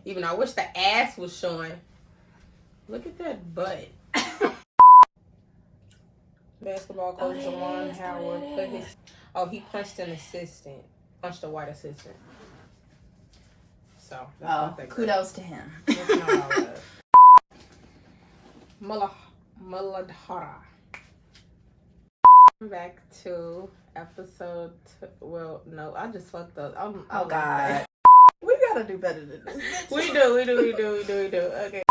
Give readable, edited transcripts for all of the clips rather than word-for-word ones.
Even though I wish the ass was showing. Look at that butt. Basketball coach Jawan Howard put his... Oh, he punched an assistant. Punched a white assistant. So, kudos to him. That's not all that. Muladhara. Back to episode... Well, no, I just fucked up. Oh, God. We gotta do better than this. We do. Okay.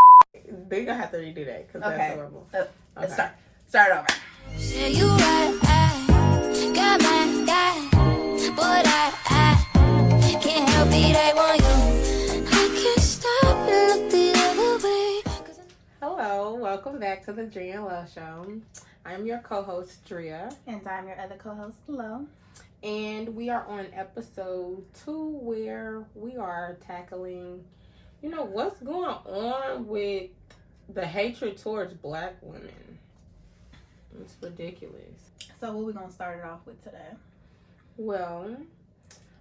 They're gonna have to redo that, because that's horrible. Let's start over. Say you right, I got my guy, but I can't help it, I want you. I can't stop and look the other way. Hello, welcome back to the Drea And Loe show. I'm your co-host, Drea. And I'm your other co-host, Loe. And we are on episode 2, where we are tackling, what's going on with the hatred towards black women. It's ridiculous. So what we gonna start it off with today? Well,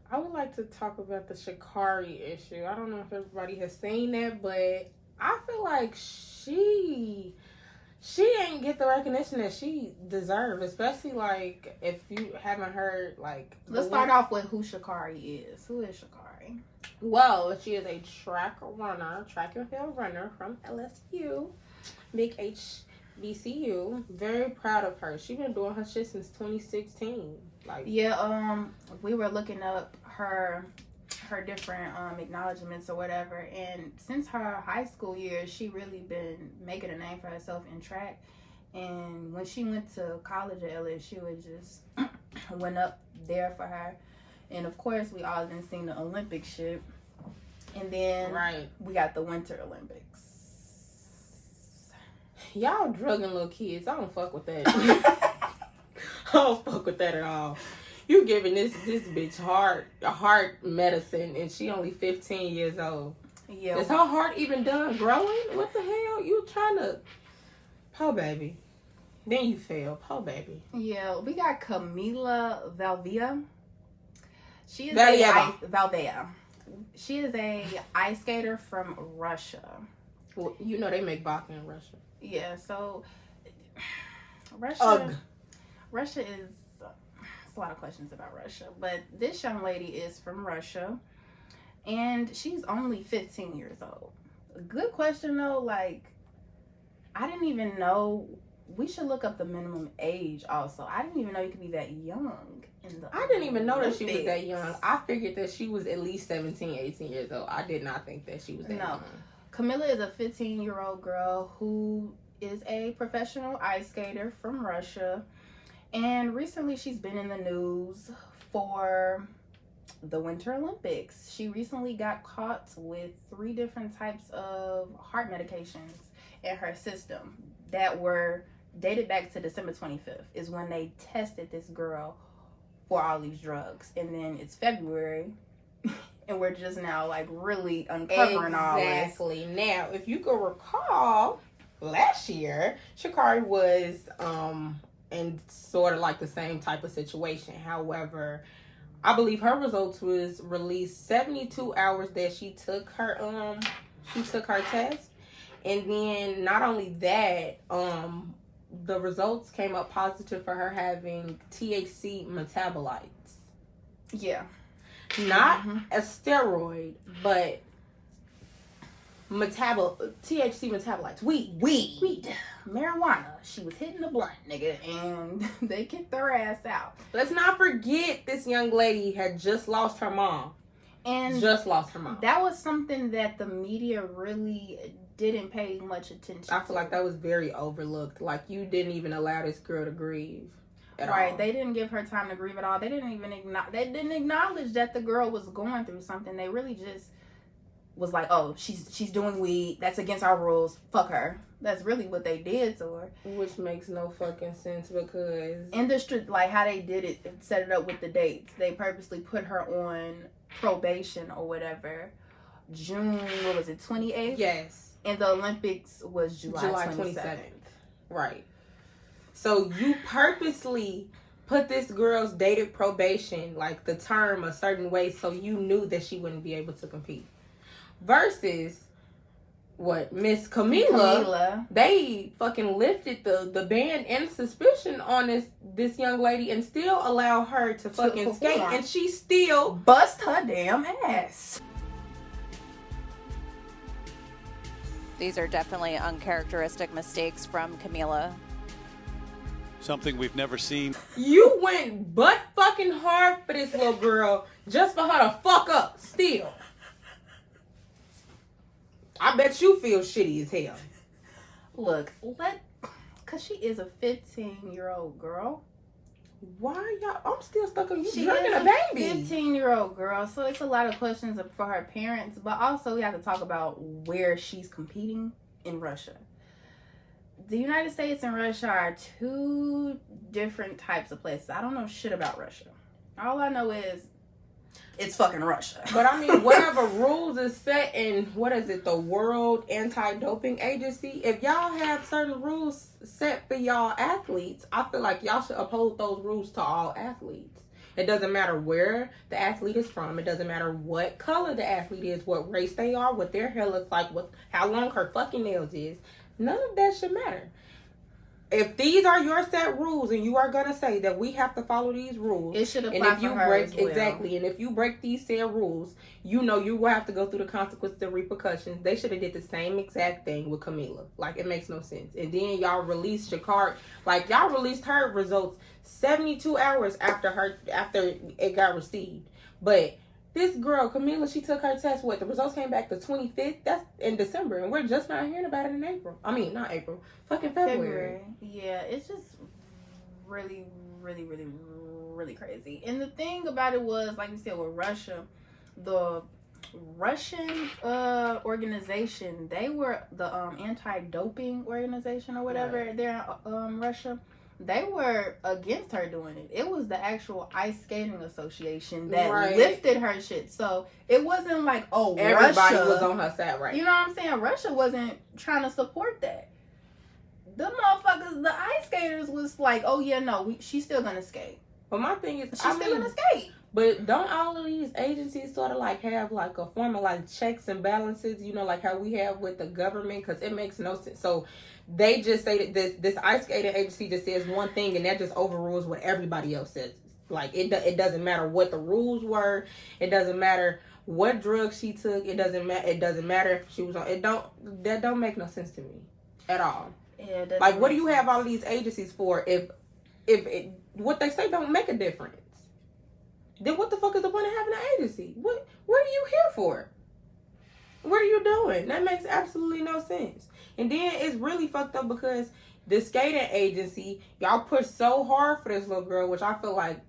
I would like to talk about the SHA'CARRI issue. I don't know if everybody has seen that, but I feel like she ain't get the recognition that she deserves, especially like if you haven't heard like. Let's start off with who SHA'CARRI is. Who is SHA'CARRI? Well, she is a track and field runner from LSU, big HBCU. Very proud of her. She's been doing her shit since 2016. We were looking up her different acknowledgments or whatever, and since her high school years, she really been making a name for herself in track. And when she went to college at LSU, it just went up there for her. And of course, we all done seen the Olympic shit. And then we got the Winter Olympics. Y'all drugging little kids. I don't fuck with that. I don't fuck with that at all. You giving this bitch heart medicine, and she only 15 years old. Yeah. Is her heart even done growing? What the hell? You trying to... Po baby. Then you fail. Po baby. Yeah, we got Camila Valvea. She is Valvea. She is a ice skater from Russia. Well, they make vodka in Russia. Yeah, so Russia is... a lot of questions about Russia, but this young lady is from Russia, and she's only 15 years old. Good question though. Like, I didn't even know. We should look up the minimum age also. I didn't even know you could be that young. I didn't even know that she was that young. I figured that she was at least 17, 18 years old. I did not think that she was that young. Camilla is a 15-year-old girl who is a professional ice skater from Russia. And recently she's been in the news for the Winter Olympics. She recently got caught with 3 different types of heart medications in her system that were dated back to December 25th is when they tested this girl for all these drugs. And then it's February and we're just now like really uncovering all this. Exactly. Now, if you can recall, last year, SHA'CARRI was... in sort of like the same type of situation. However, I believe her results was released 72 hours that she took her test. And then not only that, the results came up positive for her having THC metabolites. Yeah. Not a steroid, but THC metabolites. Weed. Marijuana. She was hitting the blunt, nigga, and they kicked her ass out. Let's not forget this young lady had just lost her mom. That was something that the media really didn't pay much attention to. I feel like that was very overlooked. Like, you didn't even allow this girl to grieve at all. Right. They didn't give her time to grieve at all. They didn't even acknowledge that the girl was going through something. They really just was like, oh, she's doing weed. That's against our rules. Fuck her. That's really what they did to her. Which makes no fucking sense because... industry, like how they did it, set it up with the dates. They purposely put her on probation or whatever. June, 28th? Yes. And the Olympics was July 27th. Right. So you purposely put this girl's dated probation, like the term, a certain way so you knew that she wouldn't be able to compete. versus what Miss Camila. They fucking lifted the ban and suspicion on this young lady and still allow her to fucking skate, and she still bust her damn ass. These are definitely uncharacteristic mistakes from Camila. Something we've never seen. You went butt fucking hard for this little girl just for her to fuck up still. I bet you feel shitty as hell. Look, cause she is a 15-year-old girl. Why y'all? I'm still stuck on you She drugging is a baby. 15-year-old girl, so it's a lot of questions for her parents, but also we have to talk about where she's competing in Russia. The United States and Russia are two different types of places. I don't know shit about Russia. All I know is it's fucking Russia. But I mean, whatever rules is set in, what is it, the World Anti-Doping Agency, if y'all have certain rules set for y'all athletes, I feel like y'all should uphold those rules to all athletes. It doesn't matter where the athlete is from. It doesn't matter what color the athlete is, what race they are, what their hair looks like, how long her fucking nails is. None of that should matter. If these are your set rules and you are going to say that we have to follow these rules, it should apply and if you for her break as well. Exactly, and if you break these said rules, you know you will have to go through the consequences and repercussions. They should have did the same exact thing with Camila. Like, it makes no sense. And then y'all released SHA'CARRI. Like, y'all released her results 72 hours after it got received. But this girl, Camila, she took her test. The results came back the 25th. That's in December, and we're just not hearing about it in April. I mean, not April, fucking February. Yeah, it's just really, really, really, really crazy. And the thing about it was, like we said, with Russia, the Russian organization, they were the anti-doping organization or whatever. Right. There in Russia. They were against her doing it. It was the actual Ice Skating Association that lifted her shit. So it wasn't like, oh, everybody Russia was on her side, right? You know what I'm saying? Russia wasn't trying to support that. The motherfuckers, the ice skaters was like, oh yeah, no, she's still gonna skate. But my thing is, she's still gonna skate. But don't all of these agencies sort of like have like a form of like checks and balances, you know, like how we have with the government? Because it makes no sense. So they just say that this ice skating agency just says one thing and that just overrules what everybody else says. Like it doesn't matter what the rules were. It doesn't matter what drugs she took. It doesn't matter if she was on. That don't make no sense to me at all. Yeah. Like, what do you have all of these agencies for if what they say don't make a difference? Then what the fuck is the point of having an agency? What are you here for? What are you doing? That makes absolutely no sense. And then it's really fucked up because the skating agency, y'all pushed so hard for this little girl, which I feel like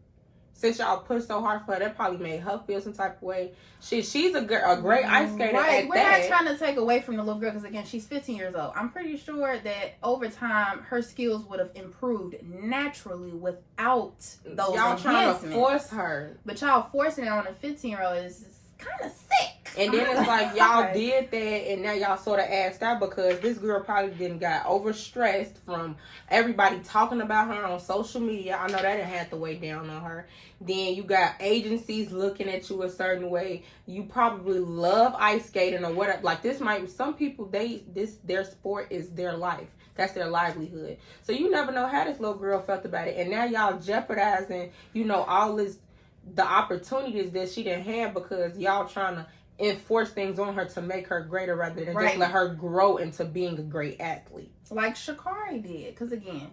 since y'all pushed so hard for her, that probably made her feel some type of way. She's a great ice skater. Right, we're not trying to take away from the little girl because again, she's 15 years old. I'm pretty sure that over time her skills would have improved naturally without those y'all enhancements. Trying to force her, but y'all forcing it on a 15-year-old is kind of sick. And then it's like y'all did that, and now y'all sort of assed out because this girl probably didn't got overstressed from everybody talking about her on social media. I know that didn't have to weigh down on her. Then you got agencies looking at you a certain way. You probably love ice skating or whatever. Like some people their sport is their life. That's their livelihood. So you never know how this little girl felt about it. And now y'all jeopardizing, all the opportunities that she didn't have because y'all trying to enforce things on her to make her greater rather than just let her grow into being a great athlete. Like SHA'CARRI did. Because again,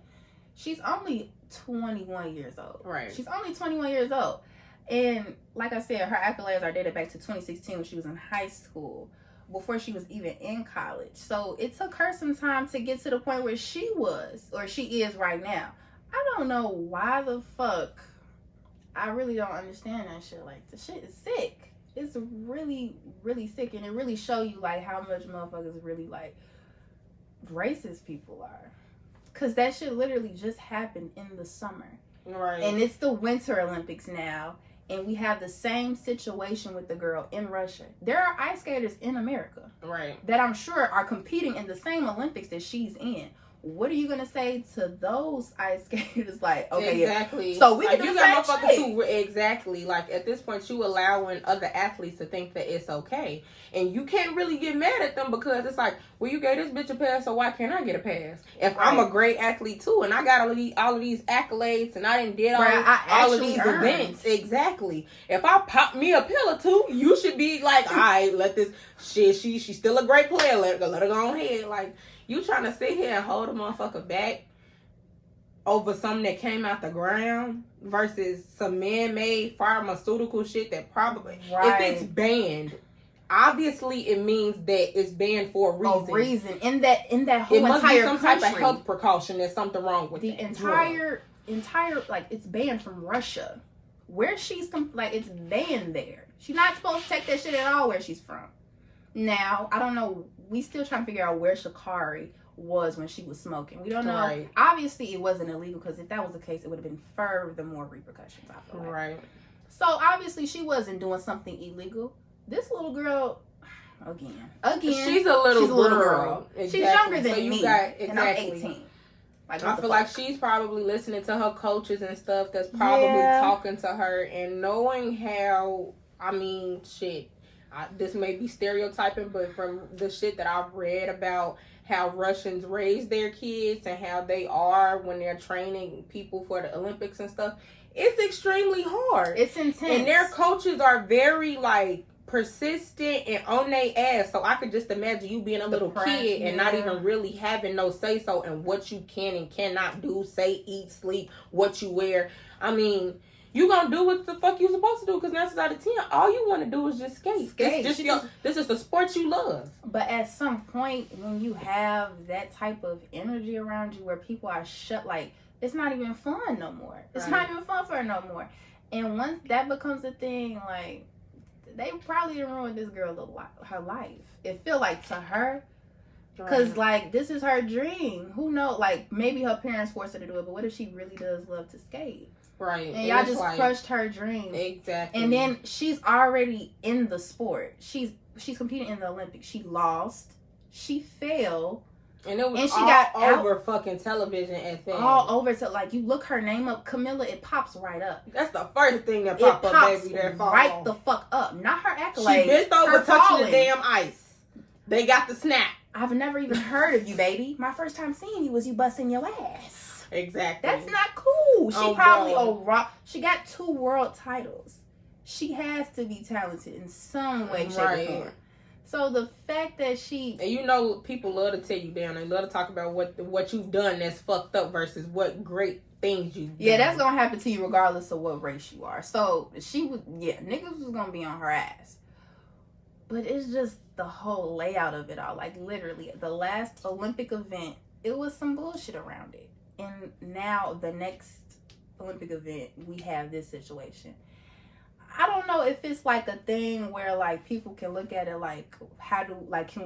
she's only 21 years old. Right. She's only 21 years old. And like I said, her accolades are dated back to 2016 when she was in high school, before she was even in college. So it took her some time to get to the point where she was, or she is right now. I don't know why the fuck. I really don't understand that shit. Like, the shit is sick. It's really, really sick. And it really show you, like, how much motherfuckers really, like, racist people are. Because that shit literally just happened in the summer. Right. And it's the Winter Olympics now. And we have the same situation with the girl in Russia. There are ice skaters in America. Right. That I'm sure are competing in the same Olympics that she's in. what are you gonna say to those ice skaters? Like, okay, exactly. Yeah. So we like, can you do got the motherfuckers same who exactly like at this point you allowing other athletes to think that it's okay, and you can't really get mad at them because it's like, well, you gave this bitch a pass, so why can't I get a pass? If I'm a great athlete too, and I got all of these accolades, and I didn't did all of these events, exactly. If I pop me a pill or two, you should be like, all right, let this shit. She's still a great player. Let her go ahead. Like, you trying to sit here and hold a motherfucker back over something that came out the ground versus some man-made pharmaceutical shit that probably, if it's banned, obviously it means that it's banned for a reason. In that whole it must entire be some country, type of health precaution. There's something wrong with the entire like, it's banned from Russia, where she's like, it's banned there. She's not supposed to take that shit at all where she's from. Now, I don't know. We still trying to figure out where SHA'CARRI was when she was smoking. We don't know. Right. Obviously, it wasn't illegal, because if that was the case, it would have been further more repercussions, I feel like. Right. So, obviously, she wasn't doing something illegal. This little girl, again. She's a little girl. Exactly. She's younger than so you me, exactly. and I'm 18. Like, I feel like she's probably listening to her coaches and stuff that's probably talking to her, and knowing how, I mean, shit. This may be stereotyping, but from the shit that I've read about how Russians raise their kids and how they are when they're training people for the Olympics and stuff, it's extremely hard. It's intense. And their coaches are very, like, persistent and on their ass. So I could just imagine you being a little kid and not even really having no say-so in what you can and cannot do, say, eat, sleep, what you wear. I mean, you gonna do what the fuck you supposed to do, because 9 out of 10, all you want to do is just skate. This is the sport you love. But at some point, when you have that type of energy around you, where people are shut, like, it's not even fun no more. It's not even fun for her no more. And once that becomes a thing, like, they probably ruined this girl her life. It feel like to her. Because, like, this is her dream. Who knows? Like, maybe her parents forced her to do it, but what if she really does love to skate? Right. And y'all just crushed her dream. Exactly. And then she's already in the sport. She's competing in the Olympics. She lost. She failed. And it was she all got over fucking television at that. All over. So, like, you look her name up, Camilla, it pops right up. That's the first thing that pops up, baby. That right the fuck up. Not her accolades. She bent over touching the damn ice. They got the snap. I've never even heard of you, baby. My first time seeing you was you busting your ass. Exactly. That's not cool. She probably she got 2 world titles. She has to be talented in some way, shape, or form. So the fact that she, and you know, people love to tear you down. They love to talk about what you've done that's fucked up versus what great things you've done. Yeah, that's gonna happen to you regardless of what race you are. So she was, niggas was gonna be on her ass. But it's just the whole layout of it all. Like, literally, the last Olympic event, it was some bullshit around it. And now the next Olympic event, we have this situation. I don't know if it's like a thing where, like, people can look at it like,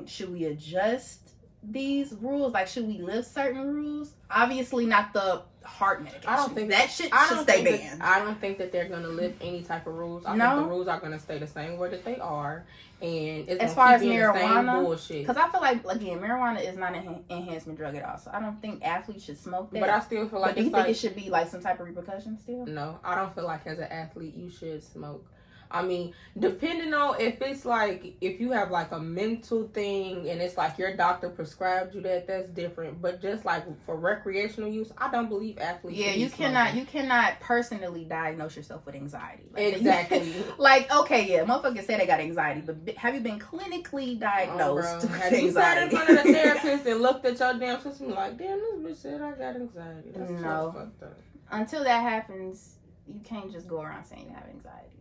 should we adjust these rules? Like, should we lift certain rules? Obviously not the heart medication. I don't think that shit should stay banned. I don't think that they're gonna lift any type of rules. I think the rules are gonna stay the same way that they are. And it's as far as marijuana, because I feel like, again, marijuana is not an enhancement drug at all. So I don't think athletes should smoke that. But I still feel like, do you think it should be like some type of repercussion still? No, I don't feel like as an athlete you should smoke. I mean, depending on if it's like, if you have like a mental thing and it's like your doctor prescribed you that's different. But just like for recreational use, I don't believe athletes. Yeah, you cannot personally diagnose yourself with anxiety. Like, exactly. Like, okay, yeah, motherfuckers say they got anxiety, but have you been clinically diagnosed with have you sat in front of the therapist and looked at your damn system like, damn, this bitch said I got anxiety? That's so fucked up. Until that happens, you can't just go around saying you have anxiety.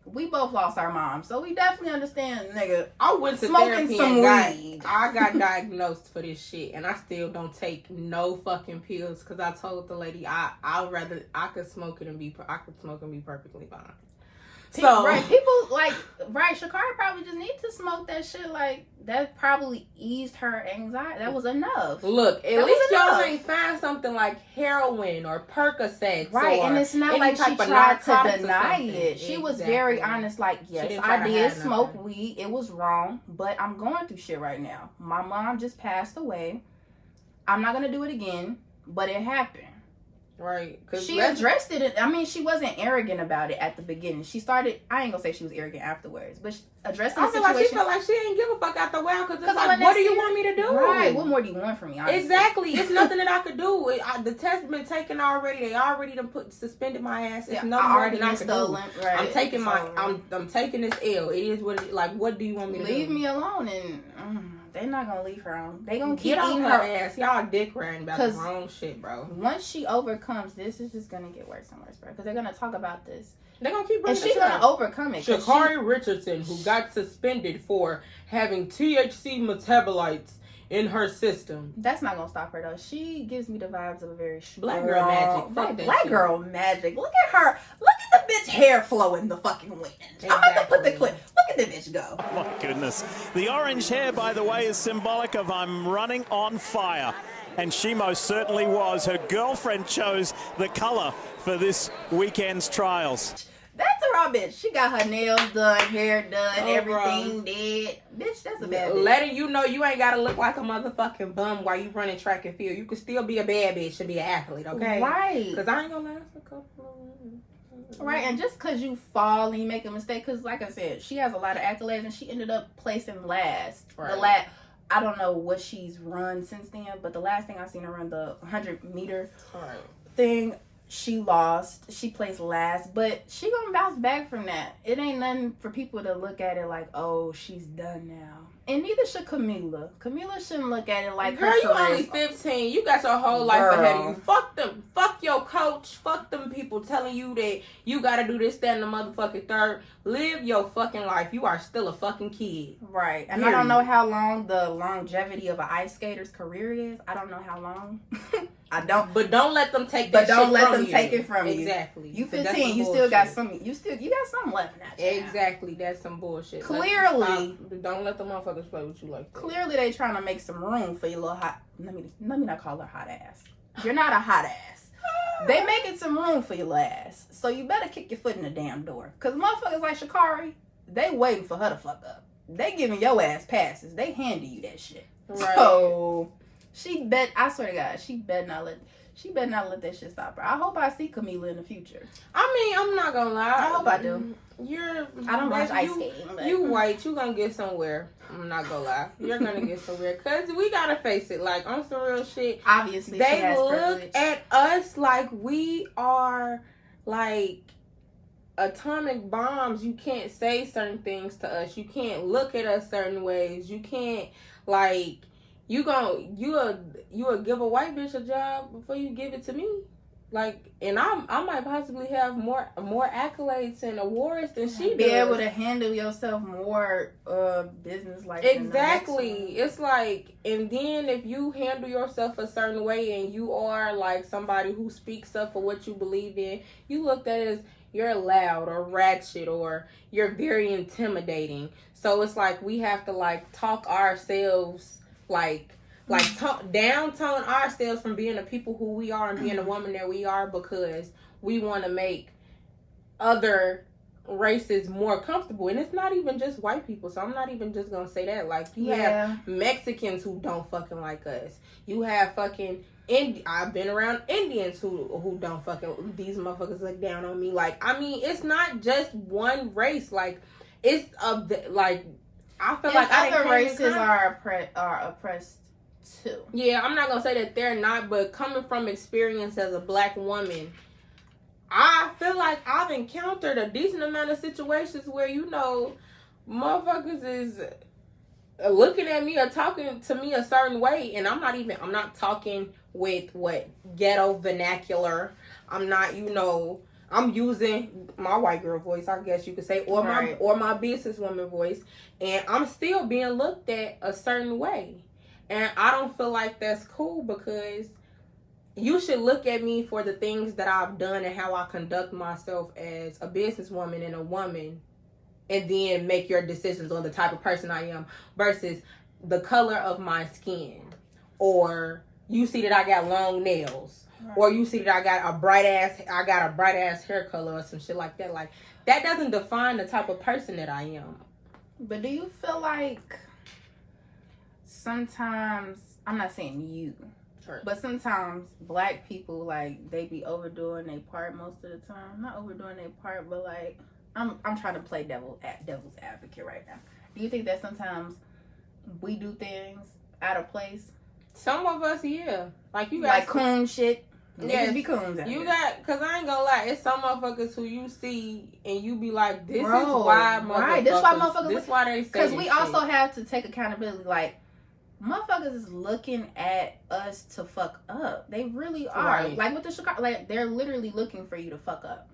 We both lost our moms, so we definitely understand, nigga. I went to therapy and I got diagnosed for this shit, and I still don't take no fucking pills because I told the lady I could smoke it and be perfectly fine. SHA'CARRI probably just need to smoke that shit. Like, that probably eased her anxiety. That was enough. Look, at least y'all ain't find something like heroin or Percocet. Right, and it's not like she tried to deny it. She was very honest, like, yes, I did smoke weed. It was wrong, but I'm going through shit right now. My mom just passed away. I'm not gonna do it again, but it happened. Right. She addressed it. I mean, she wasn't arrogant about it at the beginning. She started, I ain't gonna say she was arrogant afterwards, but addressing the situation. I feel like she ain't give a fuck out the way because it's like, what do you want me to do? Right. What more do you want from me? Honestly? Exactly. It's nothing that I could do. The test been taken already. They already done suspended my ass. It's nothing more than I could do. Right. I'm taking I'm taking this L. It is what it is. Like, what do you want me to do? Leave me alone, and they're not gonna leave her on. They gonna keep get eating on her ass. Y'all dick riding about the wrong shit, bro. Once she overcomes this, is just gonna get worse and worse, bro. Because they're gonna talk about this. They're gonna keep bringing and she's gonna overcome it. SHA'CARRI Richardson, who got suspended for having THC metabolites in her system. That's not gonna stop her though. She gives me the vibes of a very black girl magic. Right, black girl magic. Look at her. Look at the bitch hair flowing the fucking wind. Exactly. I'm gonna put the clip. Look at the bitch go. Oh my goodness. The orange hair, by the way, is symbolic of I'm running on fire. And she most certainly was. Her girlfriend chose the color for this weekend's trials. That's a raw bitch. She got her nails done, hair done, everything did. Bitch, that's a bad bitch. Letting you know you ain't gotta look like a motherfucking bum while you running track and field. You can still be a bad bitch and be an athlete, okay? Right. Because I ain't gonna last a couple of... Right, and just because you fall and you make a mistake, because like I said, she has a lot of accolades and she ended up placing last. Right. I don't know what she's run since then, but the last thing I seen her run, the 100-meter thing, she lost. She placed last, but she gonna bounce back from that. It ain't nothing for people to look at it like, oh, she's done now. And neither should Camila. Camila shouldn't look at it like, girl, you only 15. You got your whole life ahead of you. Fuck them. Fuck your coach. Fuck them people telling you that you gotta do this, that, and the motherfucking third. Live your fucking life. You are still a fucking kid. Right. And I don't know how long the longevity of an ice skater's career is. I don't know how long. I don't. But don't let them take that shit from you. But don't let them take it from you. Exactly. You 15. You still got some. You got something left in that. Exactly. That's some bullshit. Clearly. Don't let the motherfuckers play with you like that. Clearly, they trying to make some room for your little hot. Let me not call her hot ass. You're not a hot ass. They making some room for your ass. So you better kick your foot in the damn door. Cause motherfuckers like SHA'CARRI, they waiting for her to fuck up. They giving your ass passes. They handing you that shit. Right. So I swear to God, she better not let that shit stop her. I hope I see Camila in the future. I mean, I'm not gonna lie. I hope I do. I don't watch ice skating. But... You white, you gonna get somewhere. I'm not gonna lie. You're gonna get somewhere. Cause we gotta face it. Like, on some real shit. Obviously, they look at us like we are like atomic bombs. You can't say certain things to us. You can't look at us certain ways. You can't like. You'll give a white bitch a job before you give it to me. Like, and I might possibly have more accolades and awards than she does. Be able to handle yourself more business like exactly. It's like, and then if you handle yourself a certain way and you are like somebody who speaks up for what you believe in, you looked at as you're loud or ratchet or you're very intimidating. So it's like we have to like talk ourselves downtone ourselves from being the people who we are and being the woman that we are because we want to make other races more comfortable. And it's not even just white people, so I'm not even just gonna say that. Like, you have Mexicans who don't fucking like us. You have fucking I've been around Indians who don't fucking, these motherfuckers look down on me. Like, I mean, it's not just one race. Like, it's like, I feel like other races are oppressed too. Yeah, I'm not gonna say that they're not, but coming from experience as a black woman, I feel like I've encountered a decent amount of situations where, you know, motherfuckers is looking at me or talking to me a certain way, and I'm not talking with ghetto vernacular. I'm not, you know, I'm using my white girl voice, I guess you could say, or my businesswoman voice, and I'm still being looked at a certain way. And I don't feel like that's cool, because you should look at me for the things that I've done and how I conduct myself as a businesswoman and a woman, and then make your decisions on the type of person I am versus the color of my skin, or you see that I got long nails. Or you see that I got a bright ass hair color or some shit like that. Like, that doesn't define the type of person that I am. But do you feel like sometimes, I'm not saying you, different. But sometimes black people, like, they be overdoing their part most of the time. Not overdoing their part, but like, I'm trying to play devil's advocate right now. Do you think that sometimes we do things out of place? Some of us, yeah. Like, you got like coon shit. Yeah, Niggas be coons out you here. got, cause I ain't gonna lie, it's some motherfuckers who you see and you be like, this Bro, is why motherfuckers. right, this why motherfuckers. This why they say. Because we this also shit. have to take accountability. Like, motherfuckers is looking at us to fuck up. They really are. Right. Like with the Chicago, like they're literally looking for you to fuck up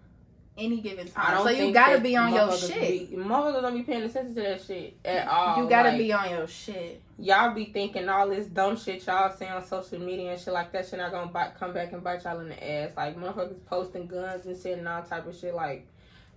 any given I time. don't So you think gotta that be on your motherfuckers shit. Motherfuckers don't be paying attention to that shit at all. You gotta Like, be on your shit. y'all be thinking all this dumb shit y'all say on social media and shit like that shit not gonna come back and bite y'all in the ass. Like, motherfuckers posting guns and shit and all type of shit. Like,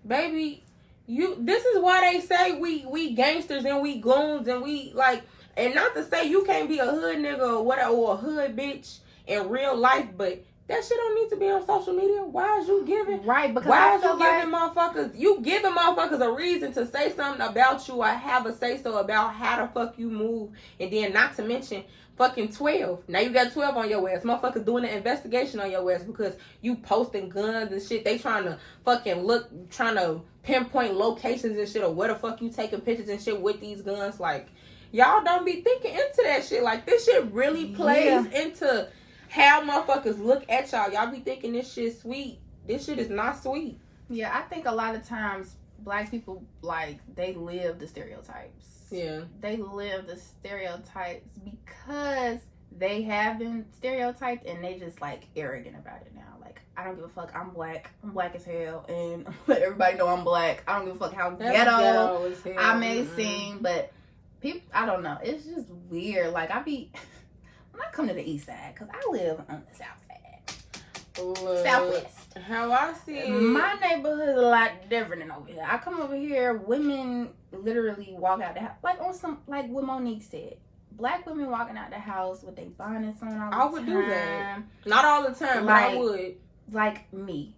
baby, this is why they say we gangsters and we goons and we, like, and not to say you can't be a hood nigga or whatever, or a hood bitch in real life, but that shit don't need to be on social media. Why is you giving? Right, because Why I is feel you giving motherfuckers? You giving motherfuckers a reason to say something about you or have a say so about how the fuck you move, and then not to mention fucking 12. Now you got 12 on your ass. Motherfuckers doing an investigation on your ass because you posting guns and shit. They trying to fucking trying to pinpoint locations and shit, or where the fuck you taking pictures and shit with these guns. Like, y'all don't be thinking into that shit. Like, this shit really plays into how motherfuckers look at y'all. Y'all be thinking this shit sweet. This shit is not sweet. Yeah, I think a lot of times black people, like, they live the stereotypes. Yeah. They live the stereotypes because they have been stereotyped and they just, like, arrogant about it now. Like, I don't give a fuck. I'm black as hell, and let everybody know I'm black. I don't give a fuck how ghetto I may seem, but people, I don't know. It's just weird. Like, when I come to the east side, because I live on the south side. Southwest. How I see it. My neighborhood is a lot different than over here. I come over here, women literally walk out the house. Like on some, like what Monique said. Black women walking out the house with their bonnets on all the time. I would do that. Not all the time, like, but I would. Like me.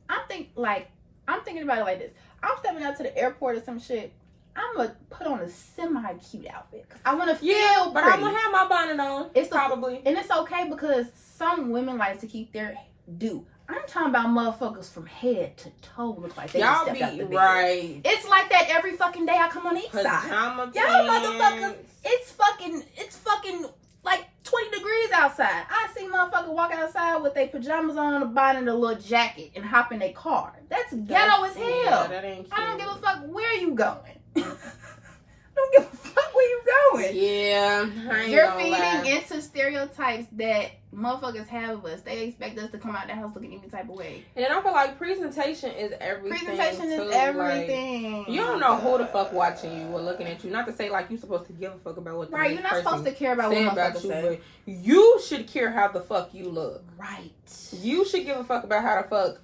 I'm thinking about it like this. I'm stepping out to the airport or some shit. I'm gonna put on a semi-cute outfit because I want to feel but pretty. I'm gonna have my bonnet on. It's probably. And it's okay because some women like to keep their do. I'm talking about motherfuckers from head to toe look like they just stepped out the bed. Right. It's like that every fucking day I come on the east side. Pajama Y'all pants. motherfuckers, it's fucking like 20 degrees outside. I see motherfuckers walk outside with their pajamas on, a bonnet, and a little jacket, and hop in their car. That's ghetto as hell. Yeah, that ain't cute. I don't give a fuck where you going. I don't give a fuck where you going. Yeah, I ain't You're gonna feeding lie. into stereotypes that motherfuckers have of us. They expect us to come out the house looking any type of way. And then I feel like presentation is everything. Presentation too. is everything. Like, you don't know who the fuck watching you or looking at you. Not to say like you're supposed to give a fuck about what the Right, you're not supposed to care about what motherfuckers say. but you should care how the fuck you look. Right. You should give a fuck about how the fuck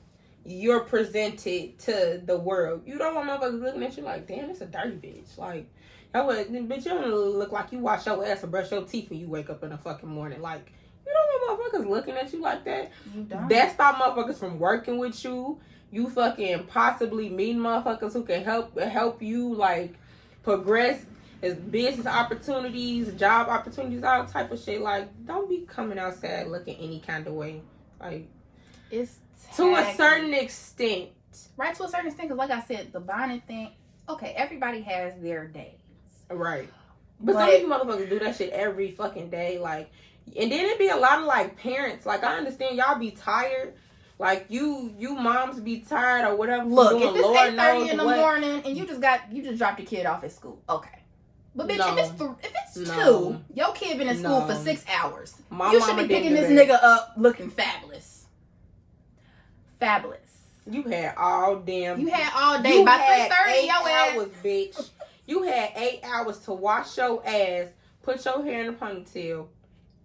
you're presented to the world. You don't want motherfuckers looking at you like, damn, it's a dirty bitch. Like, bitch, you don't look like you wash your ass or brush your teeth when you wake up in the fucking morning. Like, you don't want motherfuckers looking at you like that. You don't. That stop motherfuckers from working with you. You fucking possibly meeting motherfuckers who can help you, like, progress as business opportunities, job opportunities, all type of shit. Like, don't be coming outside looking any kind of way. Like, It's to a certain extent. Right, to a certain extent, because like I said, the bonnet thing, okay, everybody has their days. Right. But some of you motherfuckers do that shit every fucking day. Like, and then it be a lot of, like, parents. Like, I understand y'all be tired. Like, you moms be tired or whatever. Look, doing, if it's Lord 8:30 in the what. morning and you just dropped your kid off at school, okay. But bitch, No. if it's No. 2, your kid been in school No. for 6 hours. My You should mama be picking didn't this do that. nigga up looking fabulous. Fabulous. You had all damn. You had all day. You By had 3:30, 8 your ass. hours, bitch. You had 8 hours to wash your ass, put your hair in a ponytail,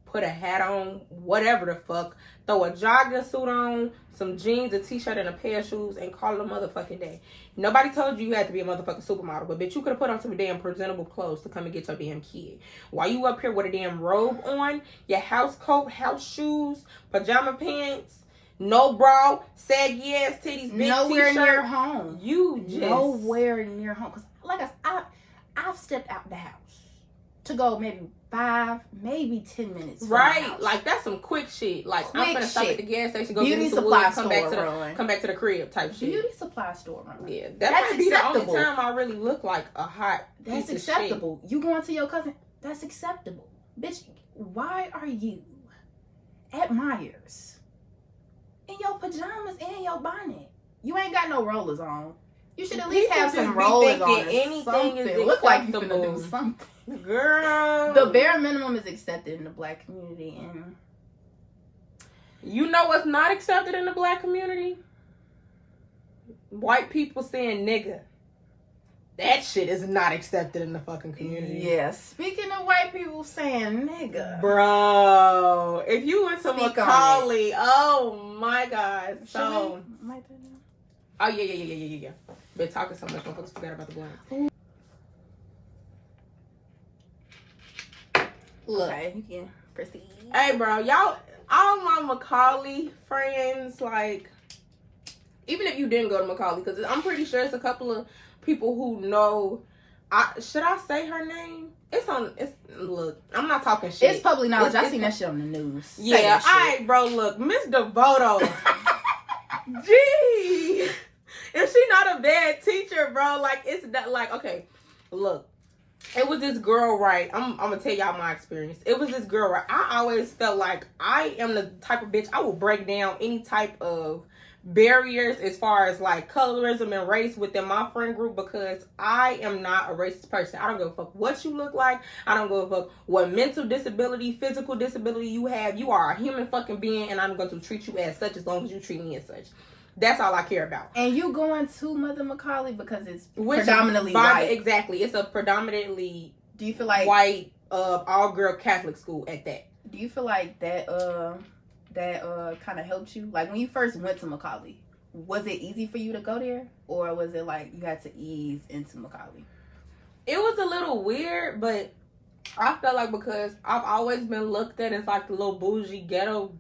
put a hat on, whatever the fuck, throw a jogging suit on, some jeans, a t-shirt, and a pair of shoes, and call it a motherfucking day. Nobody told you had to be a motherfucking supermodel, but bitch, you could have put on some damn presentable clothes to come and get your damn kid. While you up here with a damn robe on, your house coat, house shoes, pajama pants, no bra, saggy ass titties, big Nowhere t-shirt. near home. You just Nowhere near home. Because like I've stepped out the house to go maybe 5, maybe 10 minutes. From Right, the house. like that's some quick shit. Like Quick I'm gonna stop shit. at the gas station, go Beauty get some supply wood, come back to store the run. come back to the crib type shit. Beauty supply store run. Yeah, that That's might be the acceptable. only time I really look like a hot. That's piece of acceptable. You going to your cousin? That's acceptable. Bitch, why are you at Myers in your pajamas and your bonnet? You ain't got no rollers on. You should at least People have some just be rollers on. thinking Or anything something. is Look like you finna acceptable. do something. shit. Girl. The bare minimum is accepted in the black community, and You know what's not accepted in the black community? White people saying nigga. That shit is not accepted in the fucking community. yeah. Speaking of white people saying nigga, Bro, if you went to Speak on Macaulay, oh my God. Should So, we write that down? oh yeah. Been talking so much, motherfuckers forgot about the blunt. Look. Okay, you can proceed. Hey, bro, y'all, all my Macaulay friends, like, even if you didn't go to Macaulay, because I'm pretty sure it's a couple of people who know. Should I say her name? Look, I'm not talking shit. It's public knowledge. I It's- seen that shit on the news. Say Yeah, that shit. alright, bro. Look, Miss Devoto. Gee, if she not a bad teacher, bro, like it's that. Like, okay, look, it was this girl, right? I'm gonna tell y'all my experience. It was this girl, right? I always felt like I am the type of bitch I will break down any type of barriers as far as like colorism and race within my friend group, because I am not a racist person. I don't give a fuck what you look like. I don't give a fuck what mental disability, physical disability you have. You are a human fucking being, and I'm going to treat you as such as long as you treat me as such. That's all I care about. And you going to Mother Macaulay because it's Which predominantly white. Exactly. It's a predominantly Do you feel like white, all-girl Catholic school at that. Do you feel like that kind of helped you? Like when you first went to Macaulay, was it easy for you to go there, or was it like you had to ease into Macaulay? It was a little weird, but I felt like because I've always been looked at as like the little bougie ghetto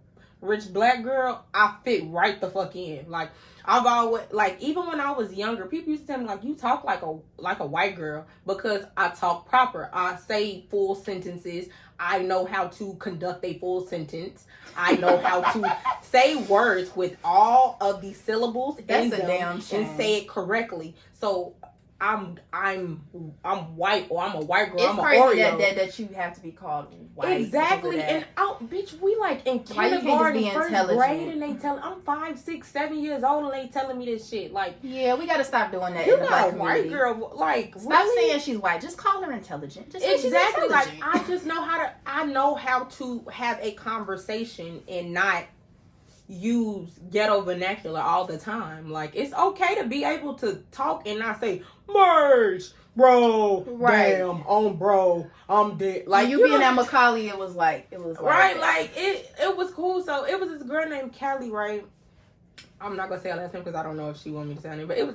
rich black girl, I fit right the fuck in. Like I've always, like, even when I was younger, people used to tell me like, you talk like a white girl, because I talk proper. I say full sentences. I know how to conduct a full sentence. I know how to say words with all of the syllables That's in a them damn shame. and say it correctly. So I'm white, or I'm a white girl. It's I'm a crazy Oreo. that you have to be called white. Exactly, because of and bitch, we like in Why you can't just kindergarten, be first intelligent? grade, and they tell I'm 5, 6, 7 years old, and they telling me this shit. Like, that. Yeah, we gotta stop doing that you in the black got a white community. girl, like, Stop really? saying she's white. Just call her intelligent. Just say Exactly, she's like intelligent. I just know how to have a conversation and not use ghetto vernacular all the time. Like, it's okay to be able to talk and not say merge, bro, Right. damn, bro, I'm dead. Like Like, you being know, at Macaulay, it was like right, like it was cool. So it was this girl named Callie, right? I'm not gonna say her last name because I don't know if she want me to say her name, but it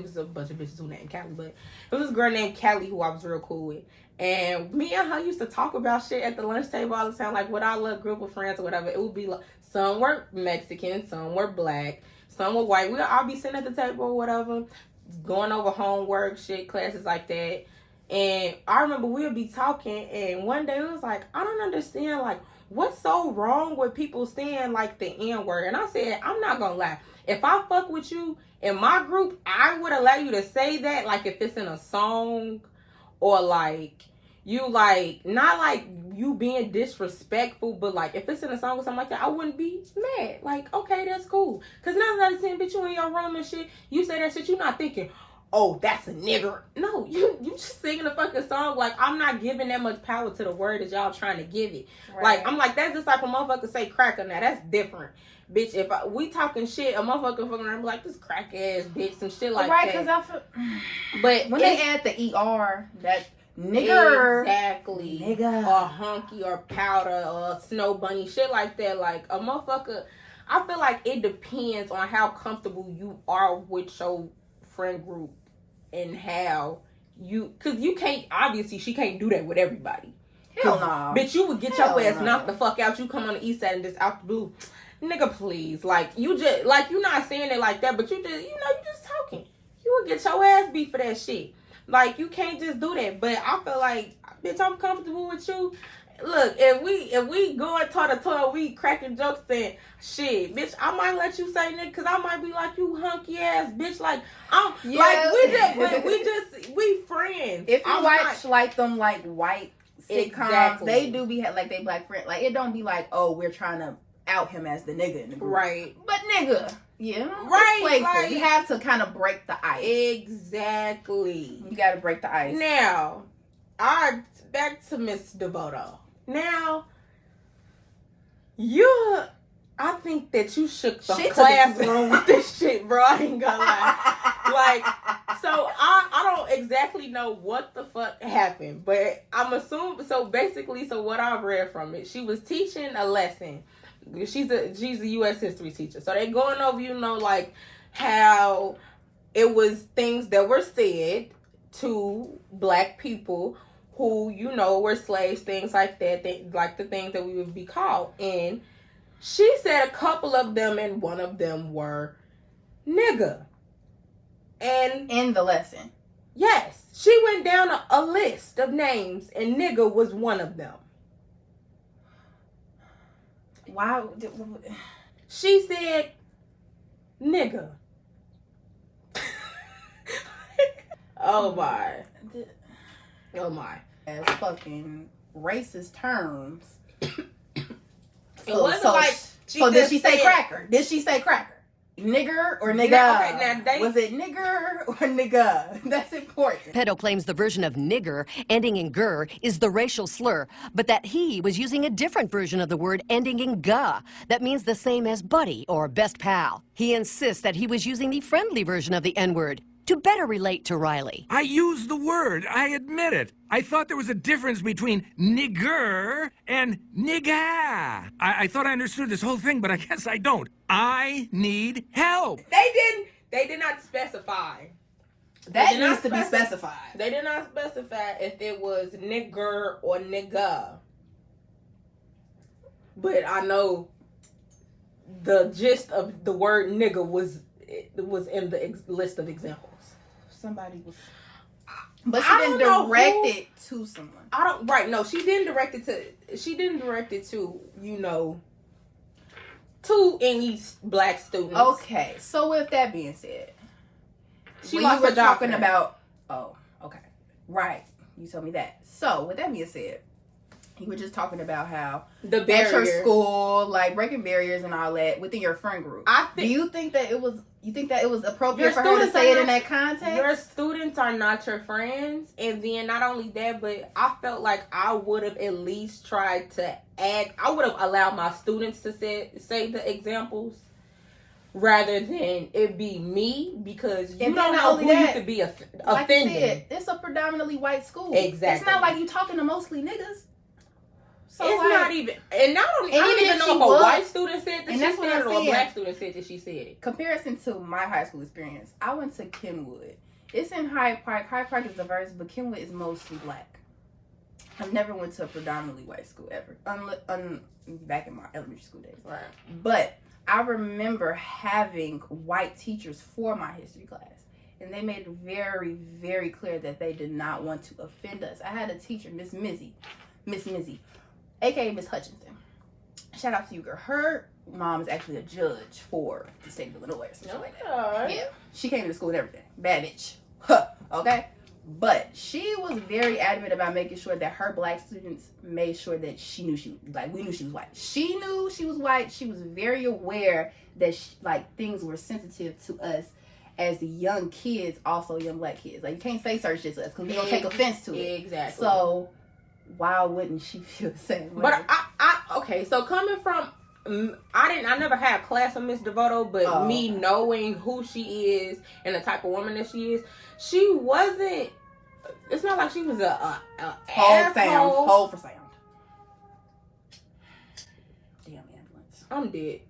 was a bunch of bitches who named Callie, but it was this girl named Callie who I was real cool with. And me and her used to talk about shit at the lunch table all the time, like with our little group of friends or whatever. It would be like, some were Mexican, some were black, some were white. We'll all be sitting at the table or whatever, going over homework, shit, classes like that. And I remember we would be talking, and one day it was like, I don't understand, like, what's so wrong with people saying, like, the N-word? And I said, I'm not gonna lie. If I fuck with you in my group, I would allow you to say that, like, if it's in a song, or, like, you, like, not, like, you being disrespectful, but, like, if it's in a song or something like that, I wouldn't be mad. Like, okay, that's cool. Because 9 out of 10, bitch, you in your room and shit, you say that shit, you're not thinking, oh, that's a nigger. No, you just singing a fucking song. Like, I'm not giving that much power to the word that y'all trying to give it. Right. Like, I'm like, that's just like a motherfucker say cracker. Now, that's different. Bitch, if we talking shit, a motherfucker fucking around be like, this crack ass bitch, some shit like right, that. because I feel, But when they add the ER, that nigger, exactly, nigga, or hunky, or powder, or snow bunny, shit like that. Like, a motherfucker, I feel like it depends on how comfortable you are with your friend group and how you, because you can't, obviously she can't do that with everybody. hell no. Bitch, you would get Hell your ass no. knocked the fuck out. You come on the east side and just out the blue. Nigga, please. Like, you just, like, you not saying it like that, but you just, you just talking. You would get your ass beat for that shit. Like, you can't just do that. But I feel like, bitch, I'm comfortable with you. Look, if we going toe to toe, we cracking jokes, then shit, bitch, I might let you say nigga, because I might be like, you hunky ass bitch. Like, I'm like, we friends. If you watch like them like white sitcoms, Exactly. they do be like they black friend. Like, it don't be like, oh, we're trying to out him as the nigga in the group. Right. But nigga, you know, Right, it's playful. like, You have to kind of break the ice. Exactly. You got to break the ice. Now, back to Miss Devoto. Now, I think that you shook the classroom with this shit, bro. I ain't gonna lie. Like, so I don't exactly know what the fuck happened, but I'm assuming, so basically, so what I've read from it, she was teaching a lesson. She's a U.S. history teacher. So they going over, you know, like how it was things that were said to black people who, you know, were slaves, things like that, like the things that we would be called. And she said a couple of them, and one of them were nigga. And in the lesson. Yes. She went down a list of names, and nigga was one of them. Why? She said nigga. Oh my. Oh my. As fucking racist terms. So did she say cracker? Did she say cracker? Nigger or nigga? Was it nigger or nigga? That's important. Pedo claims the version of nigger ending in ger is the racial slur, but that he was using a different version of the word ending in ga that means the same as buddy or best pal. He insists that he was using the friendly version of the N-word to better relate to Riley. I used the word, I admit it. I thought there was a difference between nigger and nigga. I thought I understood this whole thing, but I guess I don't. I need help. They did not specify. That needs to be specified. They did not specify if it was nigger or nigga. But I know the gist of the word nigga was in the list of examples. Somebody was, but she didn't direct it to someone. No, she didn't direct it to, you know, to any black students. Okay, so with that being said, she lost her job talking about. Oh, okay, right. You told me that. So with that being said, you were just talking about how the barrier at your school, like breaking barriers and all that within your friend group. Do you think that it was? You think that it was appropriate for her to say it in that context? Your students are not your friends, and then not only that, but I felt like I would have at least tried to add. I would have allowed my students to say the examples rather than it be me, because you don't know who you could be offending. Like you said, it's a predominantly white school. Exactly. It's not like you talking to mostly niggas. So it's like, not even, and not only, I don't even know if a white student said that she said it or a black student said that she said it. Comparison to my high school experience, I went to Kenwood. It's in Hyde Park. Hyde Park is diverse, but Kenwood is mostly black. I've never went to a predominantly white school ever, back in my elementary school days. Right. But I remember having white teachers for my history class, and they made it very, very clear that they did not want to offend us. I had a teacher, Miss Mizzy, aka Miss Hutchinson. Shout out to you, girl. Her mom is actually a judge for the state of Illinois or something like that. Yeah. She came to the school and everything. Bad bitch. Okay? But she was very adamant about making sure that her black students made sure that we knew she was white. She knew she was white. She was very aware that things were sensitive to us as young kids, also young black kids. Like, you can't say certain shit to us because we don't take offense to it. Exactly. So why wouldn't she feel the same way? But okay, so coming from, I never had a class with Miss Devoto, but me knowing who she is and the type of woman that she is, she wasn't, it's not like she was a asshole. Hold for sound. Damn ambulance. I'm dead.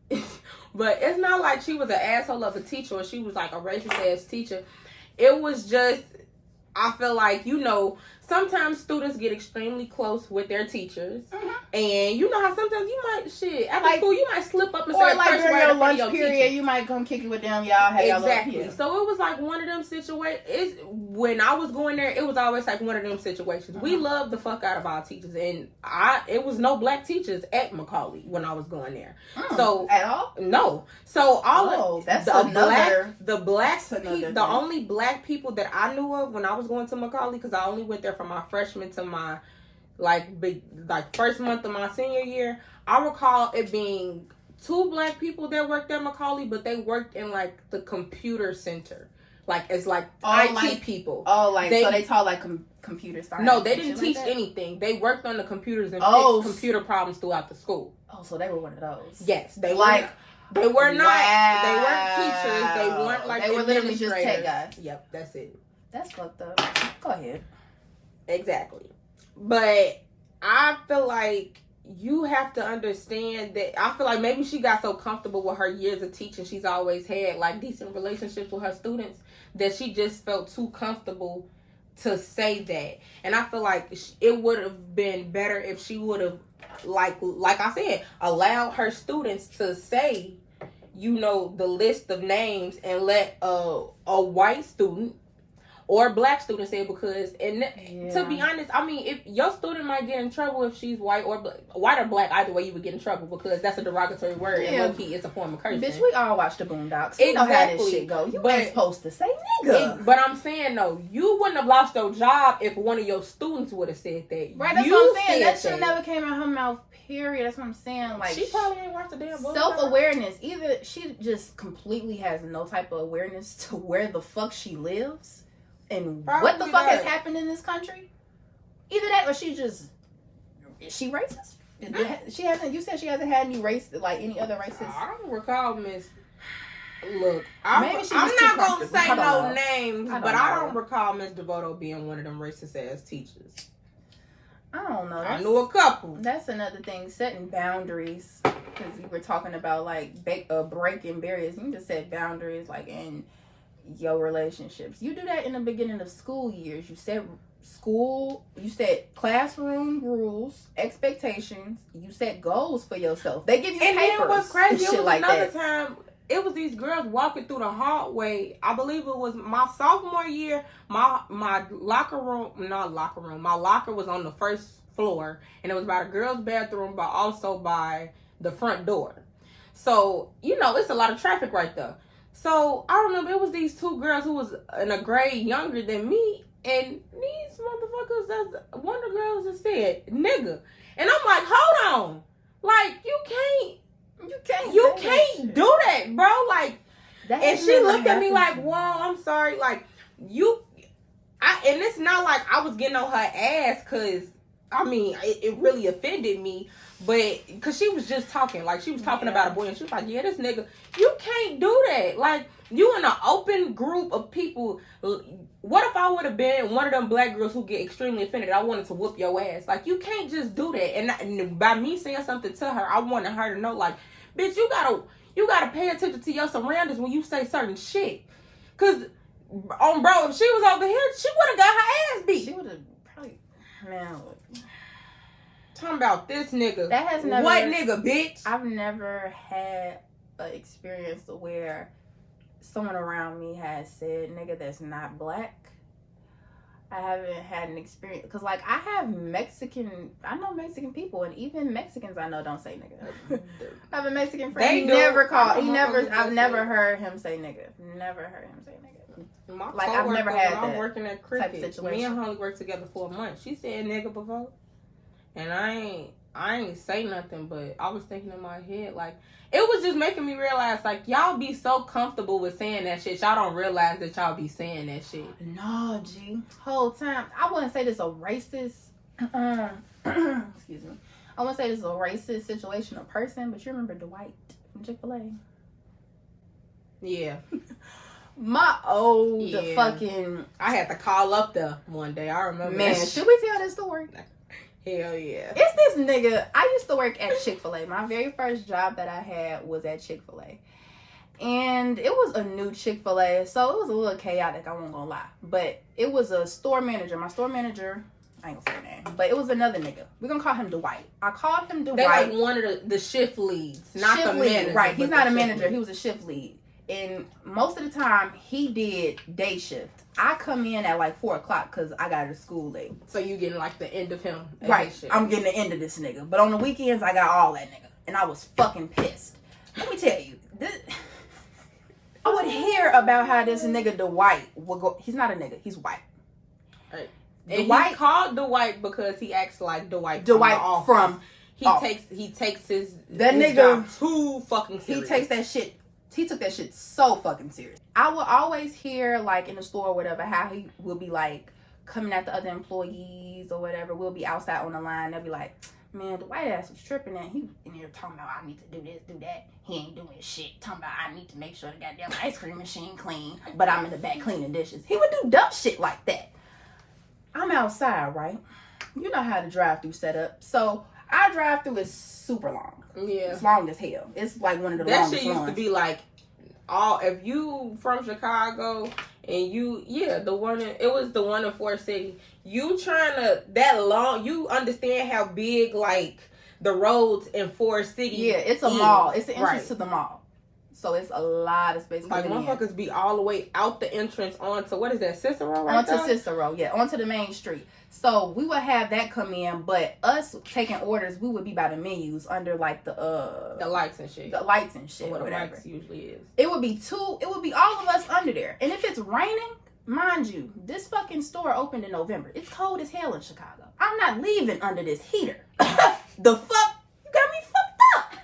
But it's not like she was an asshole of a teacher or she was like a racist ass teacher. It was just, I feel like, you know, sometimes students get extremely close with their teachers. Mm-hmm. And you know how sometimes you might after school you might slip up and say or a like curse during word your in front of lunch your period, teacher. you might come kick it with them. Y'all have Exactly. Y'all So it was like one of them situations. When I was going there, it was always like one of them situations. We loved the fuck out of our teachers, and it was no black teachers at Macaulay when I was going there. So at all? No. So the only black people that I knew of when I was going to Macaulay, because I only went there from my freshman to my first month of my senior year. I recall it being 2 black people that worked at Macaulay, but they worked in like the computer center, like it's like IT people. So they taught like computer science. No, they didn't teach anything. They worked on the computers and fixed computer problems throughout the school. Oh, so they were one of those. Yes, they were. They were not. Wow. They weren't teachers. They weren't like they were literally just tech guys. Yep, that's it. That's fucked up. Go ahead. Exactly. But I feel like you have to understand that. I feel like maybe she got so comfortable with her years of teaching. She's always had like decent relationships with her students that she just felt too comfortable to say that. And I feel like it would have been better if she would have, like I said, allowed her students to say, the list of names and let a white student or black student say it, because to be honest, I mean, if your student might get in trouble if she's white or black, either way you would get in trouble, because that's a derogatory word and low key it's a form of cursing. Bitch, we all watch the Boondocks. We know how this shit go. You ain't supposed to say nigga. But I'm saying though, you wouldn't have lost your job if one of your students would have said that. Right, that's what I'm saying. That shit never came out her mouth. Period. That's what I'm saying. Like, she probably ain't watched the damn book. Self-awareness. Either she just completely has no type of awareness to where the fuck she lives and what the fuck has happened in this country. Either that, or is she racist? She hasn't. You said she hasn't had any any other racist. I don't recall, Miss. Look, maybe I'm not gonna say no names, but I don't recall Miss Devoto being one of them racist ass teachers. I don't know. I knew a couple. That's another thing, setting boundaries. Because you were talking about like breaking barriers. You just said boundaries like in your relationships. You do that in the beginning of school years. You set classroom rules, expectations. You set goals for yourself. They give you papers. And then what's crazy, it was like another time. It was these girls walking through the hallway. I believe it was my sophomore year. My locker was on the first floor, and it was by the girls' bathroom, but also by the front door. So, it's a lot of traffic right there. So, I remember it was these 2 girls who was in a grade younger than me, and these motherfuckers, one of the girls just said, nigga. And I'm like, hold on. Like, you can't do that, bro. Like, and she looked at me like, whoa, I'm sorry. Like, and it's not like I was getting on her ass, because, I mean, it really offended me. But, because she was just talking. Like, she was talking about a boy, and she was like, yeah, this nigga, you can't do that. Like, you in an open group of people. What if I would have been one of them black girls who get extremely offended? I wanted to whoop your ass. Like, you can't just do that. And by me saying something to her, I wanted her to know, like, bitch, you gotta pay attention to your surroundings when you say certain shit. Cause, bro, if she was over here, she would have got her ass beat. She would have probably, man. Talking about this nigga. That has never. What nigga, bitch? I've never had an experience where someone around me has said nigga that's not black. I haven't had an experience, because like I know Mexican people, and even Mexicans I know don't say nigga. I have a Mexican friend. I've never heard him say nigga. Never heard him say nigga. Like I've never had that. I'm working at Cricket. Me and Holly worked together for a month. She said nigga before, and I ain't say nothing, but I was thinking in my head, like, it was just making me realize, like, y'all be so comfortable with saying that shit, y'all don't realize that y'all be saying that shit. No, G. Whole time. I wouldn't say this a racist, excuse me. I wouldn't say this is a racist situation or person, but you remember Dwight from Chick-fil-A? Yeah. My old fucking... I had to call up there one day. I remember Man, should we tell this story? Hell yeah. It's this nigga. I used to work at Chick-fil-A. My very first job that I had was at Chick-fil-A. And it was a new Chick-fil-A, so it was a little chaotic, I won't gonna lie. But it was a store manager. My store manager, I I ain't gonna say her name, but it was another nigga. We're gonna call him Dwight. I called him Dwight. They like one of the shift leads, not shift the lead, manager. right? He's but not the a shift manager. lead. He was a shift lead, and most of the time he did day shift. I come in at like 4 o'clock because I got to school late. So you getting like the end of him, as Right? his shift. I'm getting the end of this nigga, but on the weekends I got all that nigga, and I was fucking pissed. Let me tell you, I would hear about how this nigga Dwight would go. He's not a nigga. He's white. Right. And Dwight he's called Dwight because he acts like Dwight Dwight from he office. takes his That his nigga job too fucking serious. He takes that shit. He took that shit so fucking serious. I will always hear like in the store or whatever how he will be like coming at the other employees or whatever. We'll be outside on the line. They'll be like, man, the white ass was tripping and he in here talking about I need to do this, do that. He ain't doing shit. Talking about I need to make sure the goddamn ice cream machine clean, but I'm in the back cleaning dishes. He would do dumb shit like that. I'm outside, right? You know how the drive-through set up. So our drive-through is super long. Yeah. It's long as hell. It's like one of the that longest shit used ones. to be like if you from Chicago and it was the one in Fort City. You trying to that long, you understand how big like the roads in Fort City. Yeah, it's a mall. It's the entrance to the mall. So it's a lot of space. Like motherfuckers be all the way out the entrance onto what is that, Cicero right onto there? Cicero, yeah, onto the main street. So we would have that come in, but us taking orders, we would be by the menus under like the lights and shit. The lights and shit, what whatever. lights usually is. It would be all of us under there. And if it's raining, mind you, this fucking store opened in November. It's cold as hell in Chicago. I'm not leaving under this heater. The fuck? You got me fucked up.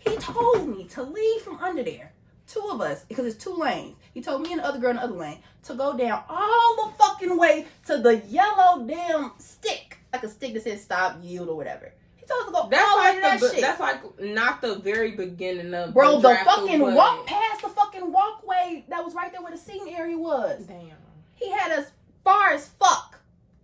He told me to leave from under there. 2 of us, because it's 2 lanes. He told me and the other girl in the other lane to go down all the fucking way to the yellow damn stick. Like a stick that says stop, yield, or whatever. He told us to go all the way to that shit. That's like not the very beginning of bro, the drive-thru, fucking but walk past the fucking walkway that was right there where the seating area was. Damn. He had us far as fuck.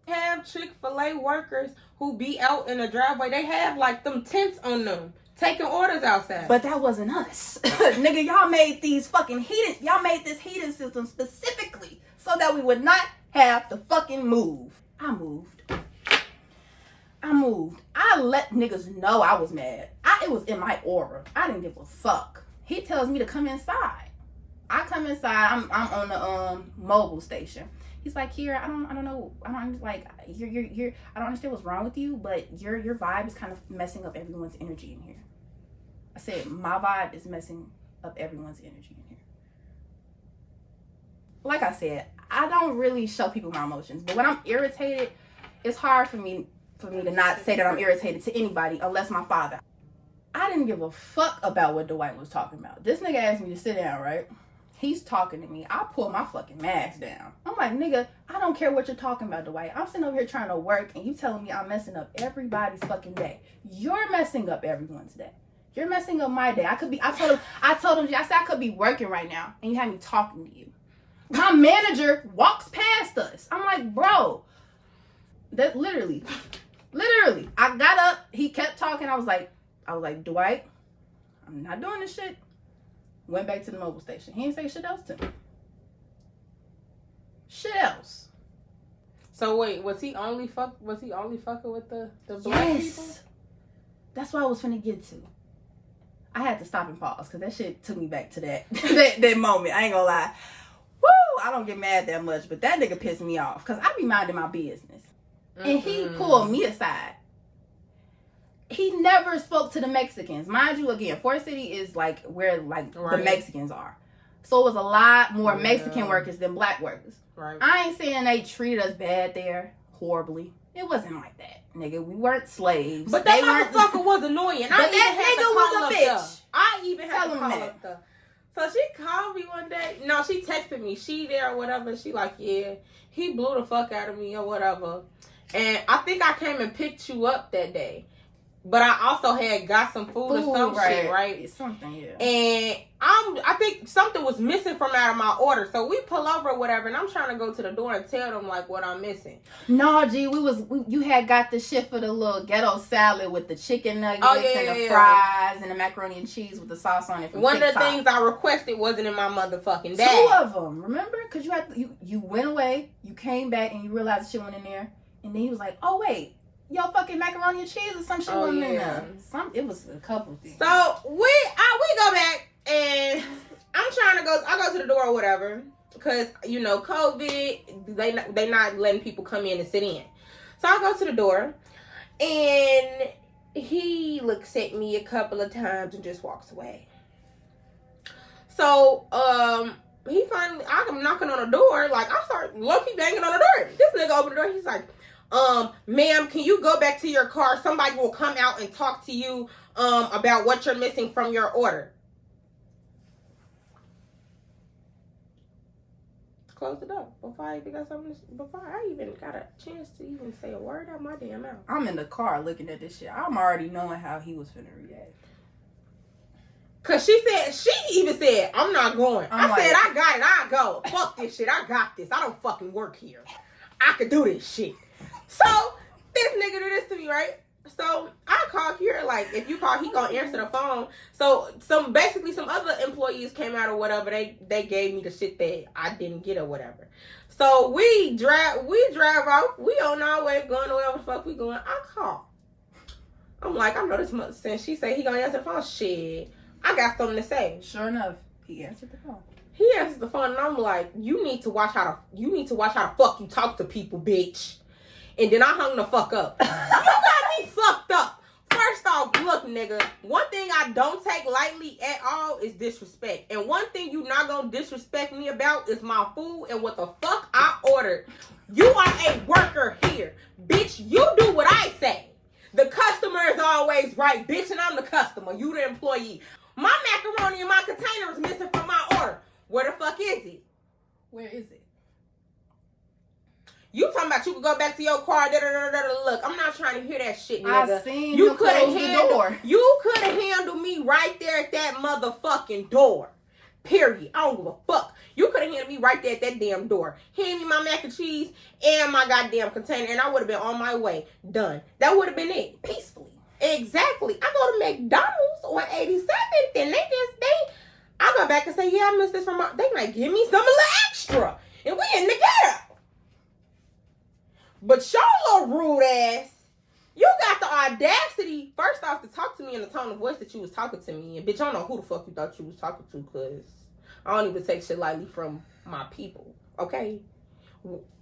Have Chick-fil-A workers who be out in the driveway. They have like them tents on them, taking orders outside. But that wasn't us. Nigga, y'all made these fucking y'all made this heating system specifically so that we would not have to fucking move. I moved. I let niggas know I was mad. It was in my aura. I didn't give a fuck. He tells me to come inside. I come inside. I'm on the mobile station. He's like, here, I don't know. I don't like you're I don't understand what's wrong with you, but your vibe is kind of messing up everyone's energy in here. I said, my vibe is messing up everyone's energy in here. Like I said, I don't really show people my emotions, but when I'm irritated, it's hard for me to not say that I'm irritated to anybody unless my father. I didn't give a fuck about what Dwight was talking about. This nigga asked me to sit down, right? He's talking to me. I pull my fucking mask down. I'm like, nigga, I don't care what you're talking about, Dwight. I'm sitting over here trying to work and you telling me I'm messing up everybody's fucking day. You're messing up everyone's day. You're messing up my day. I told him, I said I could be working right now and you had me talking to you. My manager walks past us. I'm like, bro, that literally, I got up, he kept talking. I was like, Dwight, I'm not doing this shit. Went back to the mobile station. He didn't say shit else to me. Shit else. So wait, was he only fucking with the black people? That's what I was finna get to. I had to stop and pause because that shit took me back to that moment. I ain't gonna lie. Woo! I don't get mad that much, but that nigga pissed me off because I be minding my business. And he pulled me aside. He never spoke to the Mexicans. Mind you, again, Fort City is like where like the Mexicans are. So it was a lot more Mexican workers than black workers. Right. I ain't saying they treated us bad there, horribly. It wasn't like that, nigga. We weren't slaves. But that motherfucker was annoying. But that nigga was a bitch. I even had to call up there. So she called me one day. No, she texted me. She there or whatever. She like, yeah, he blew the fuck out of me or whatever. And I think I came and picked you up that day. But I also had got some food or some shit, right? Something, yeah. And I think something was missing from out of my order. So we pull over or whatever, and I'm trying to go to the door and tell them like what I'm missing. No, G, you had got the shit for the little ghetto salad with the chicken nuggets and the fries and the macaroni and cheese with the sauce on it. One of the things I requested wasn't in my motherfucking bag. 2 of them, remember? Because you went away, you came back, and you realized the shit went in there. And then he was like, oh, wait. Yo, fucking macaroni and cheese or some shit wasn't in yeah. there. It was a couple things. So we go back and I'm trying to go. I go to the door or whatever because you know COVID. They not letting people come in and sit in. So I go to the door and he looks at me a couple of times and just walks away. So he finally, I'm knocking on the door. Like I start low-key banging on the door. This nigga opened the door. He's like, ma'am, can you go back to your car? Somebody will come out and talk to you about what you're missing from your order. Close the door before I even got a chance to even say a word out my damn mouth. I'm in the car looking at this shit. I'm already knowing how he was finna react. Cause she even said, I'm not going. I said, I got it, I'll go. Fuck this shit, I got this. I don't fucking work here. I could do this shit. So, this nigga did this to me, right? So, I call Kira, like, if you call, he gonna answer the phone. So, some other employees came out or whatever. They gave me the shit that I didn't get or whatever. So, we drive off. We on our way going wherever the fuck we going. I call. I'm like, I know this much since she said he gonna answer the phone. Shit. I got something to say. Sure enough, he answered the phone. He answered the phone and I'm like, you need to watch how the fuck you talk to people, bitch. And then I hung the fuck up. You got me fucked up. First off, look, nigga, one thing I don't take lightly at all is disrespect. And one thing you not gonna disrespect me about is my food and what the fuck I ordered. You are a worker here. Bitch, you do what I say. The customer is always right, bitch, and I'm the customer. You the employee. My macaroni in my container is missing from my order. Where the fuck is it? Where is it? You talking about you could go back to your car, Look, I'm not trying to hear that shit, nigga. I seen you close the door. You could have handled me right there at that motherfucking door. Period. I don't give a fuck. You could have handled me right there at that damn door. Hand me my mac and cheese and my goddamn container, and I would have been on my way. Done. That would have been it. Peacefully. Exactly. I go to McDonald's on 87th, and I go back and say, yeah, I missed this from my... They might give me some little extra, and we in the ghetto. But your little rude ass, you got the audacity, first off, to talk to me in the tone of voice that you was talking to me. And bitch, I don't know who the fuck you thought you was talking to, because I don't even take shit lightly from my people, okay?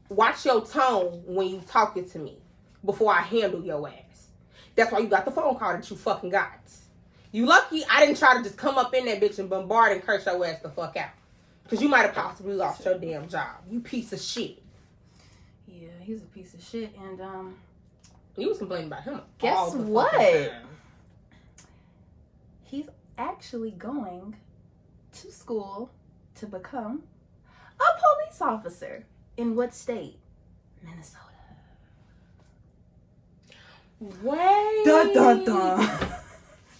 Watch your tone when you talking to me before I handle your ass. That's why you got the phone call that you fucking got. You lucky I didn't try to just come up in that bitch and bombard and curse your ass the fuck out. Because you might have possibly lost your damn job. You piece of shit. Yeah, he's a piece of shit. And, you was complaining about him. Guess what? He's actually going to school to become a police officer. In what state? Minnesota. Wait. Dun, dun, dun.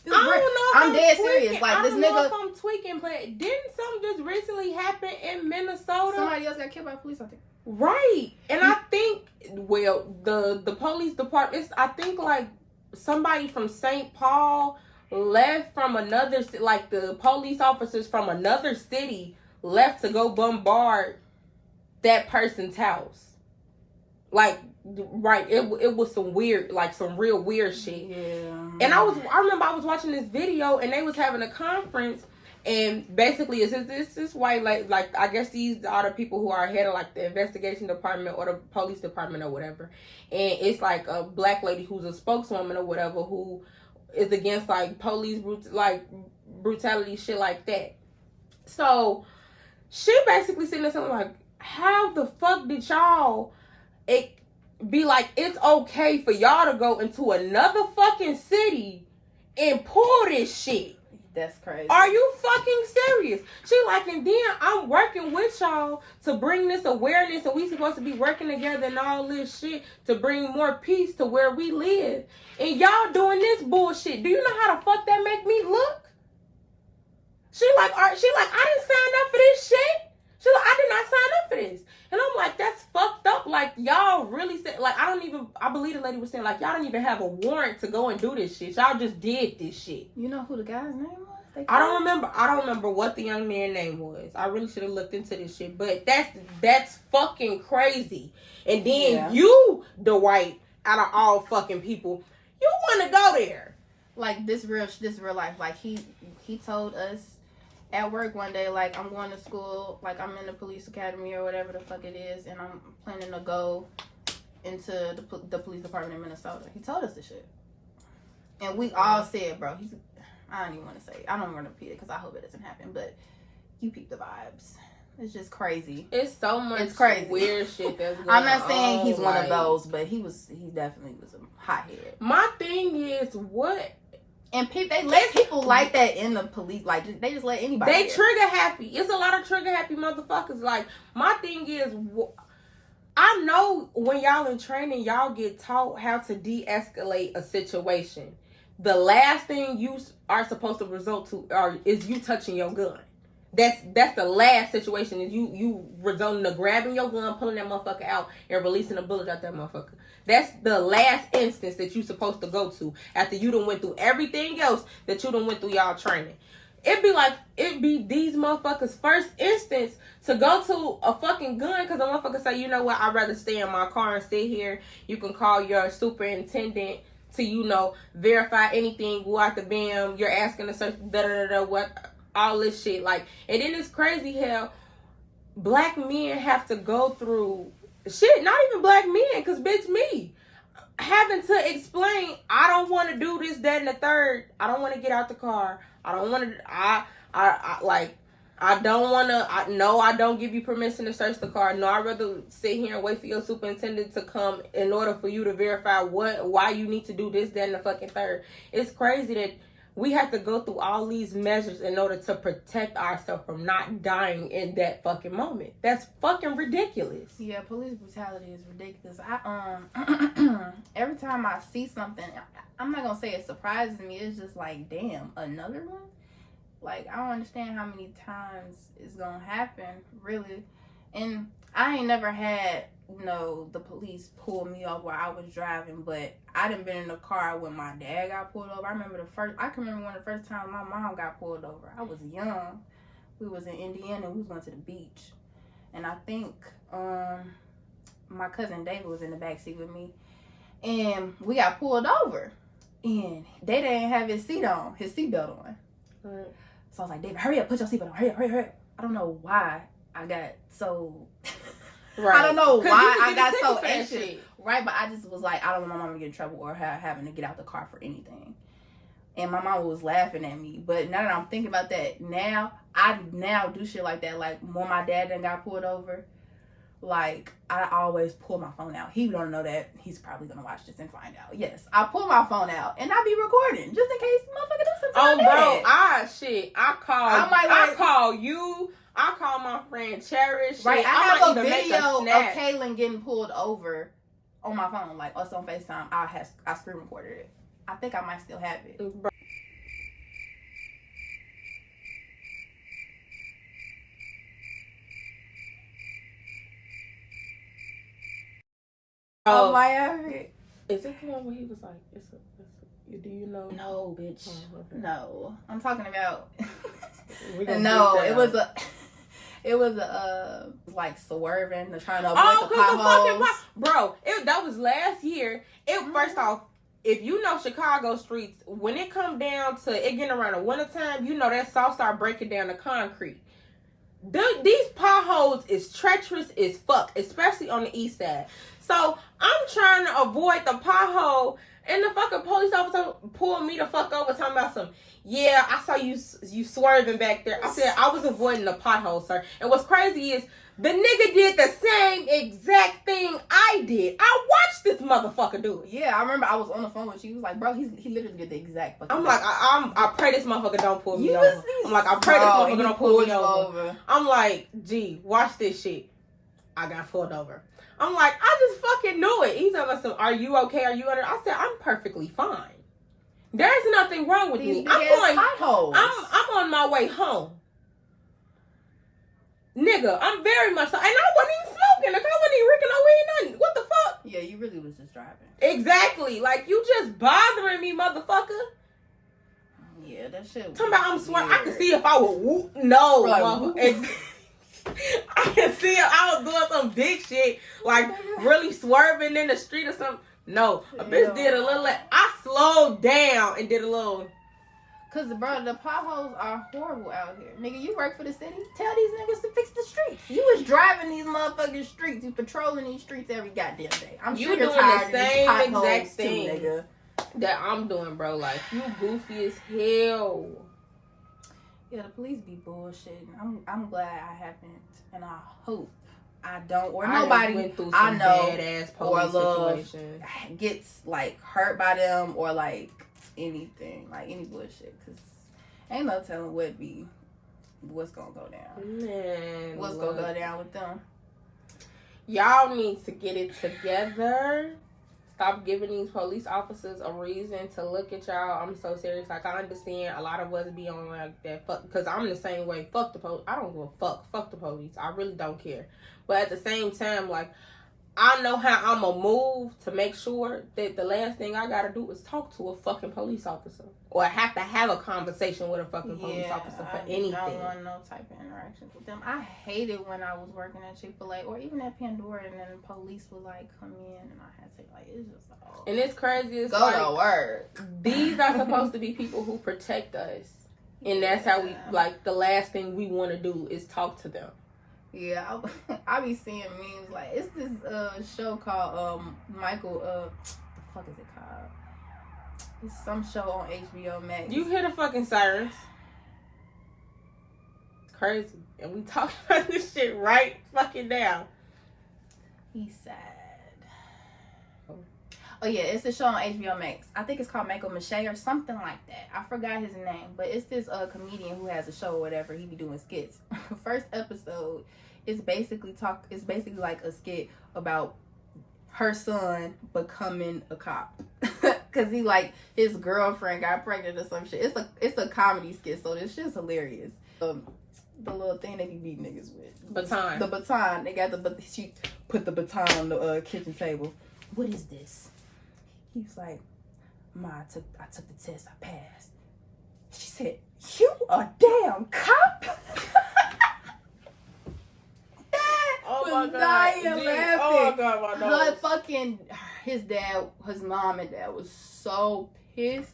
I don't know. I'm dead serious. Like, this I don't know nigga. if I'm tweaking, but didn't something just recently happen in Minnesota? Somebody else got killed by police, I think. Right. And I think, well, the police department, I think like somebody from St. Paul left from another, like the police officers from another city left to go bombard that person's house. Like, right, it was some weird, like some real weird shit. Yeah. And I remember I was watching this video and they was having a conference, and basically it's this white, like I guess these are the people who are head of like the investigation department or the police department or whatever. And it's like a black lady who's a spokeswoman or whatever who is against like police brutality, shit like that. So she basically sitting there something like, how the fuck did y'all be like, it's okay for y'all to go into another fucking city and pull this shit? That's crazy. Are you fucking serious? She like, and then I'm working with y'all to bring this awareness, and we supposed to be working together and all this shit to bring more peace to where we live. And y'all doing this bullshit. Do you know how the fuck that make me look? She like, I didn't sign up for this shit. She like, I did not sign up for this. And I'm like, that's fucked up. Like, y'all really said, like, I believe the lady was saying, like, y'all don't even have a warrant to go and do this shit. Y'all just did this shit. You know who the guy's name was? I don't remember what the young man's name was. I really should have looked into this shit. But that's fucking crazy. And then you, Dwight, out of all fucking people, you want to go there. Like this real life. Like he told us at work one day, like, I'm going to school, like I'm in the police academy or whatever the fuck it is, and I'm planning to go into the police department in Minnesota. He told us this shit. And we all said, bro, I don't even want to say it. I don't want to repeat it because I hope it doesn't happen, but you peep the vibes. It's just crazy. It's so much weird shit that's going on. I'm not saying he's one of those, but he definitely was a hothead. My thing is, what? And they let people like that in the police. Like, they just let anybody. They trigger happy. It's a lot of trigger happy motherfuckers. Like, my thing is, I know when y'all in training, y'all get taught how to de-escalate a situation. The last thing you are supposed to result to is you touching your gun. That's the last situation, is you resulting to grabbing your gun, pulling that motherfucker out, and releasing a bullet out that motherfucker. That's the last instance that you supposed to go to after you done went through everything else that you done went through y'all training. It'd be these motherfuckers' first instance to go to a fucking gun, because the motherfucker say, you know what, I'd rather stay in my car and sit here. You can call your superintendent to, verify anything, go out the BAM, you're asking to search, what, all this shit. Like, and then it's crazy how black men have to go through shit, not even black men, because bitch, me having to explain, I don't want to do this, that, and the third. I don't want to get out the car. I don't want to, I don't want to, no, I don't give you permission to search the car. No, I'd rather sit here and wait for your superintendent to come in order for you to verify why you need to do this, that, and the fucking third. It's crazy that we have to go through all these measures in order to protect ourselves from not dying in that fucking moment. That's fucking ridiculous. Yeah, police brutality is ridiculous. Every time I see something, I'm not gonna say it surprises me. It's just like, damn, another one? Like, I don't understand how many times it's gonna happen, really. And I ain't never had, the police pull me over while I was driving, but I done been in the car when my dad got pulled over. I can remember one of the first times my mom got pulled over. I was young. We was in Indiana and we was going to the beach. And I think my cousin David was in the backseat with me. And we got pulled over. And they didn't have his seatbelt on. Right. So I was like, David, hurry up, put your seatbelt on. Hurry up. I don't know why I got so... Right. I don't know why I got so anxious. Right, but I just was like, I don't want my mom to get in trouble or having to get out the car for anything. And my mom was laughing at me. But now that I'm thinking about that, I do shit like that. Like, when my dad done got pulled over, like, I always pull my phone out. He don't know that. He's probably going to watch this and find out. Yes, I pull my phone out and I be recording just in case motherfucker does something. Oh, bro, I call you. I call my friend Cherish. Right, I have a video of Kaylin getting pulled over on my phone, like us on FaceTime. I screen recorded it. I think I might still have it. Oh, I have it. Is it the one where he was like, do you know? No, bitch. Oh, okay. No. I'm talking about... No, it was like swerving, trying to avoid the potholes. Bro, that was last year. First off, if you know Chicago streets, when it come down to it getting around the wintertime, that salt start breaking down the concrete. These potholes is treacherous as fuck, especially on the east side. So I'm trying to avoid the pothole, and the fucking police officer pulled me the fuck over talking about some, yeah, I saw you swerving back there. I said, I was avoiding the pothole, sir. And what's crazy is the nigga did the same exact thing I did. I watched this motherfucker do it. Yeah, I remember I was on the phone with you. He was like, bro, he literally did the exact fucking thing. Like, I pray this motherfucker don't pull me over. I'm like, I pray this motherfucker don't pull me over. I'm like, gee, watch this shit. I got pulled over. I'm like, I just fucking knew it. He's talking about are you okay? Are you under? I said, I'm perfectly fine. There's nothing wrong with me. I'm on my way home. Nigga, I'm very much so. And I wasn't even smoking. Like, I wasn't even drinking no weed, nothing. What the fuck? Yeah, you really was just driving. Exactly. Like, you just bothering me, motherfucker. Yeah. Yeah, that shit. Talking about I'm swearing. I can see if I would whoop. No, Like, I can see if I was doing some big shit, like really swerving in the street or something. No, a bitch did a little. I slowed down and did a little. Cause bro, the potholes are horrible out here. Nigga, you work for the city. Tell these niggas to fix the streets. You was driving these motherfucking streets. You patrolling these streets every goddamn day. I'm sure you're tired the of these same potholes exact too, thing nigga. that I'm doing, bro. Like, you goofy as hell. Yeah, the police be bullshitting. I'm glad I haven't, and I hope I don't, or nobody went through some I know badass or police love situation gets like hurt by them or like anything, like any bullshit. Cause ain't no telling what's gonna go down. Man, what's gonna go down with them? Y'all need to get it together. Stop giving these police officers a reason to look at y'all. I'm so serious. Like, I understand a lot of us be on like that. Fuck, because I'm the same way. Fuck the police. I don't give a fuck. Fuck the police. I really don't care. But at the same time, like, I know how I'm going to move to make sure that the last thing I got to do is talk to a fucking police officer. Or have to have a conversation with a fucking police officer for anything. I don't want no type of interactions with them. I hated when I was working at Chick-fil-A or even at Pandora and then the police would like come in and I had to like, it's just like, oh. And it's crazy. It's go like, to work. These are supposed to be people who protect us. And that's how we, like, the last thing we want to do is talk to them. Yeah, I be seeing memes like it's this show called Michael the fuck is it called? It's some show on HBO Max. You hear the fucking sirens? Crazy, and we talk about this shit right fucking now. He's sad. Oh yeah, it's a show on HBO Max. I think it's called Michael Mache or something like that. I forgot his name, but it's this comedian who has a show or whatever. He be doing skits. First episode is basically like a skit about her son becoming a cop. Cause he like his girlfriend got pregnant or some shit. It's a comedy skit, so this shit's hilarious. The little thing they be beating niggas with. Baton. The baton. They got she put the baton on the kitchen table. What is this? He was like, Ma, I took the test, I passed. She said, you a damn cop? Oh was my God. dying laughing. Oh my God, my nose. His mom and dad was so pissed.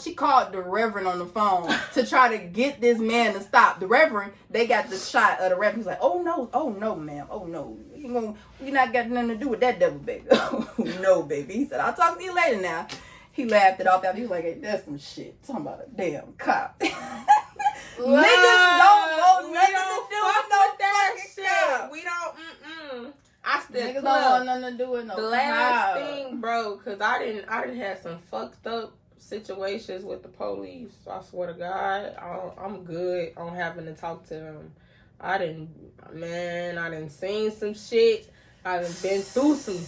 She called the Reverend on the phone to try to get this man to stop. The Reverend, they got the shot of the Reverend. He's like, oh no, ma'am, oh no. We not got nothing to do with that devil, baby. Oh no, baby. He said, I'll talk to you later now. He laughed it off after. He was like, hey, that's some shit. Talking about a damn cop. Niggas don't want nothing to do with no that fucking shit. cop. We don't, I still Niggas don't want nothing to do with no the last thing, bro, because I didn't have some fucked up situations with the police. I swear to God, I'm good on having to talk to them. I didn't seen some shit. I done been through some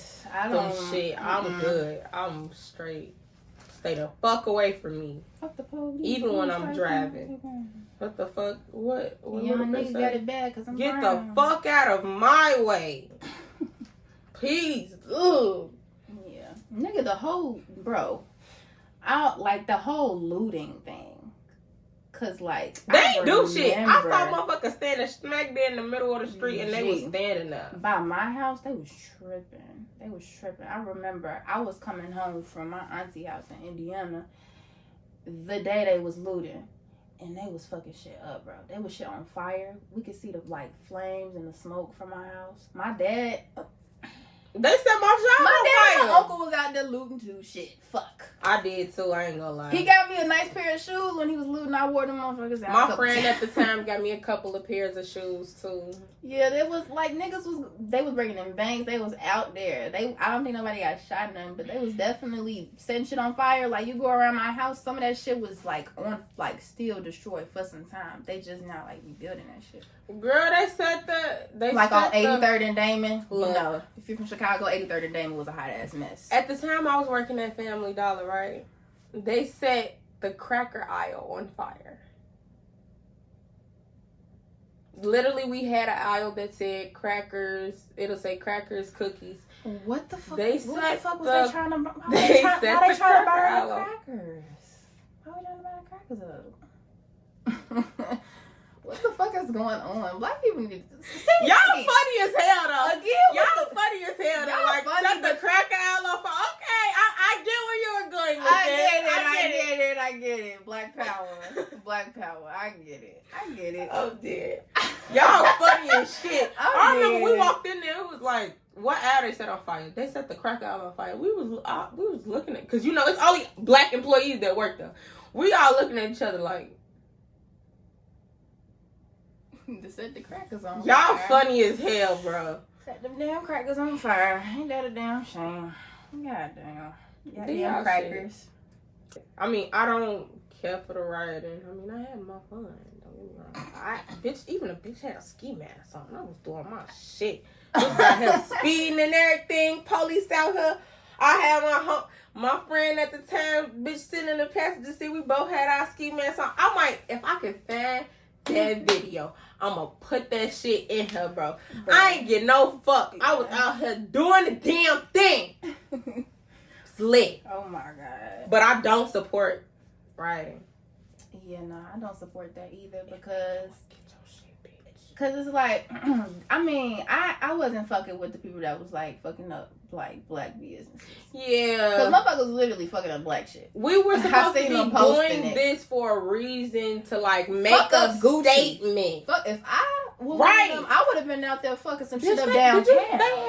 shit. I'm good. I'm straight. Stay the fuck away from me. Fuck the police. Even when I'm driving. What the fuck? What young niggas got it bad because I'm Get brown. the fuck out of my way. Please. Ugh. Yeah. Nigga, the whole looting thing. Cause like they ain't do shit. I saw motherfuckers standing smack there in the middle of the street and they was standing there. By my house, they was tripping. I remember I was coming home from my auntie house in Indiana the day they was looting. And they was fucking shit up, bro. They was shit on fire. We could see the like flames and the smoke from my house. My dad They set my shop My dad on and fire. my uncle was out there looting too. Shit, fuck. I did too. I ain't gonna lie. He got me a nice pair of shoes when he was looting. I wore them motherfuckers out. My friend at the time got me a couple of pairs of shoes too. Yeah, there was like niggas was breaking in banks. They was out there. I don't think nobody got shot in them, but they was definitely setting shit on fire. Like you go around my house, some of that shit was like on like still destroyed for some time. They just not like rebuilding that shit. Girl, they said that they like on set 83rd and Damon. Look. You know, if you're from Chicago, 83rd and Damon was a hot ass mess. At the time I was working at Family Dollar, right? They set the cracker aisle on fire. Literally, we had an aisle that said crackers. It'll say crackers, cookies. What the fuck? They what set the fuck was the- they trying to? Why they they set trying the to burn cracker the aisle. crackers? Why we trying to burn the crack is up. What the fuck is going on? Black people need to... Y'all funny as hell, though. Again, y'all funny as hell, though. Y'all Like, funny, shut the but- crack out of. Okay, I get where you were going with that. I get it. Black power. Black power. I get it. Oh, dear. Y'all funny as shit. I remember we dead. walked in there, it was like, what ad they set on fire? They set the crack out on fire. We was looking at, because, you know, it's only black employees that work there. We all looking at each other like, To set the crackers on y'all fire. funny as hell, bro. Set them damn crackers on fire. Ain't that a damn shame? Goddamn. Damn Goddamn crackers. I mean, I don't care for the rioting. I mean, I had my fun. Don't get me wrong. Bitch, even a bitch had a ski mask on. I was doing my shit. Bitch got here speeding and everything. Police out here. I had my friend at the time, bitch, sitting in the passenger seat. We both had our ski masks on. I might, if I can find that video, I'm gonna put that shit in her, bro. I ain't get no fuck. I was out here doing the damn thing. Slick. Oh my god. But I don't support rioting. Yeah, no, I don't support that either because it's like, I mean, I wasn't fucking with the people that was like fucking up like black businesses. Yeah. Because motherfuckers literally fucking up black shit. We were supposed to be them posting doing it. this for a reason to like make Fuck a up Gucci. statement. Fuck, if I was Right. one of them, I would have been out there fucking some shit Bitch, up they downtown.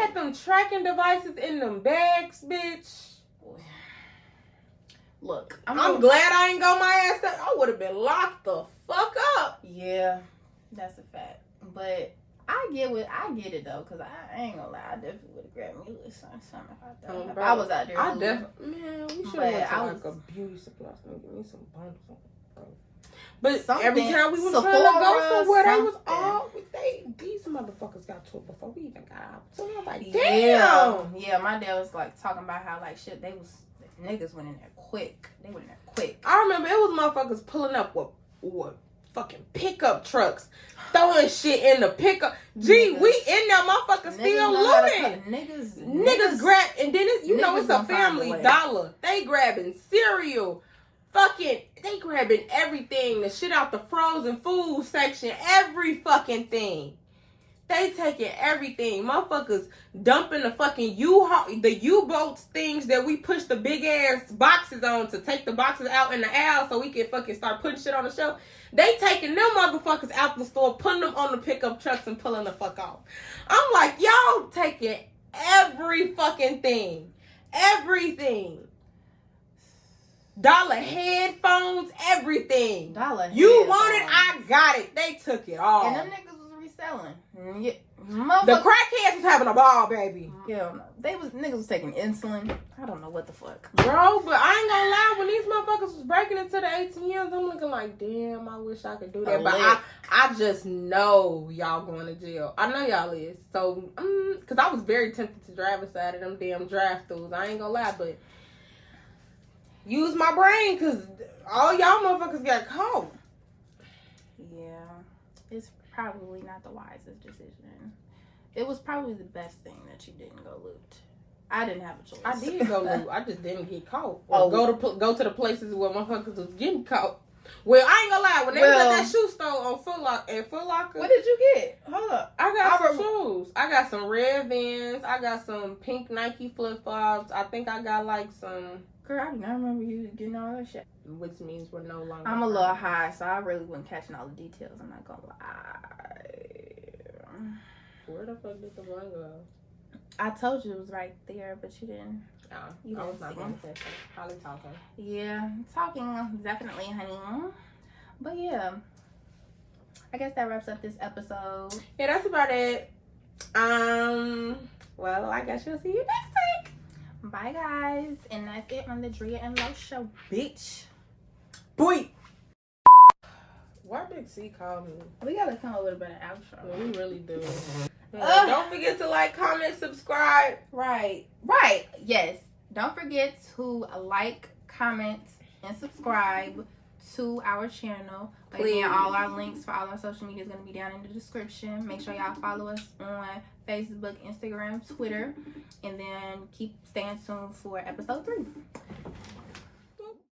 had them tracking devices in them bags, bitch. Look, I'm glad I ain't go my ass up. I would have been locked the fuck up. Yeah, that's a fact. But I get it though, cause I ain't gonna lie, I definitely would have grabbed me a little something if I thought if I was out there. I losing. definitely, man, we should But have went to I like was- a beauty supply store and give me some bundles, bro. But Something, every time we was trying to Sephora, go somewhere, they was something. all these motherfuckers got to it before we even got out. So I was like, Yeah, damn. yeah. My dad was like talking about how like shit niggas went in there quick. They went in there quick. I remember it was motherfuckers pulling up with fucking pickup trucks, throwing shit in the pickup. Gee, Niggas. we in there, motherfuckers still know how to looting. cut- Niggas grab, and then it's niggas a gonna find a family way. dollar. They grabbing cereal, they grabbing everything, the shit out the frozen food section, every fucking thing. They taking everything. Motherfuckers dumping the fucking U-boats things that we push the big ass boxes on to take the boxes out in the aisle so we can fucking start putting shit on the shelf. They taking them motherfuckers out the store, putting them on the pickup trucks and pulling the fuck off. I'm like, y'all taking every fucking thing. Everything. Dollar headphones, everything. Dollar. You want it, headphones. I got it. They took it all. And them niggas was reselling. Yeah, The crackheads was having a ball, baby. Hell no. Niggas was taking insulin. I don't know what the fuck. Bro, but I ain't gonna lie, when these motherfuckers was breaking into the ATMs, I'm looking like, damn, I wish I could do that. But I just know y'all going to jail. I know y'all is. So, because I was very tempted to drive inside of them damn drive-thrus. I ain't gonna lie, but use my brain, because all y'all motherfuckers got caught. Yeah. It's probably not the wisest decision. It was probably the best thing that you didn't go loot. I didn't have a choice. I did go loot. I just didn't get caught. Oh. Or go to the places where motherfuckers was getting caught. Well, I ain't gonna lie. When they was at that shoe store on Foot Locker, What did you get? Hold up. I got some shoes. I got some red Vans. I got some pink Nike flip flops. I think I got like some. Girl, I do not remember you getting all that shit. Which means we're no longer. I'm a little high, so I really wasn't catching all the details. I'm not gonna lie. Where the fuck did the one go? I told you it was right there, but you didn't. You I was didn't not see going it. to say so. Probably talking. Yeah, talking definitely, honey. But yeah, I guess that wraps up this episode. Yeah, that's about it. Well, I guess you'll see you next week. Bye, guys, and that's it on the Drea and Loe show, bitch. Boy. Why Big C call me? We gotta come up with a better outro. We really do. Don't forget to like, comment, subscribe. Right. Yes. Don't forget to like, comment, and subscribe to our channel. Again, all our links for all our social media is going to be down in the description. Make sure y'all follow us on Facebook, Instagram, Twitter, and then keep staying tuned for episode 3.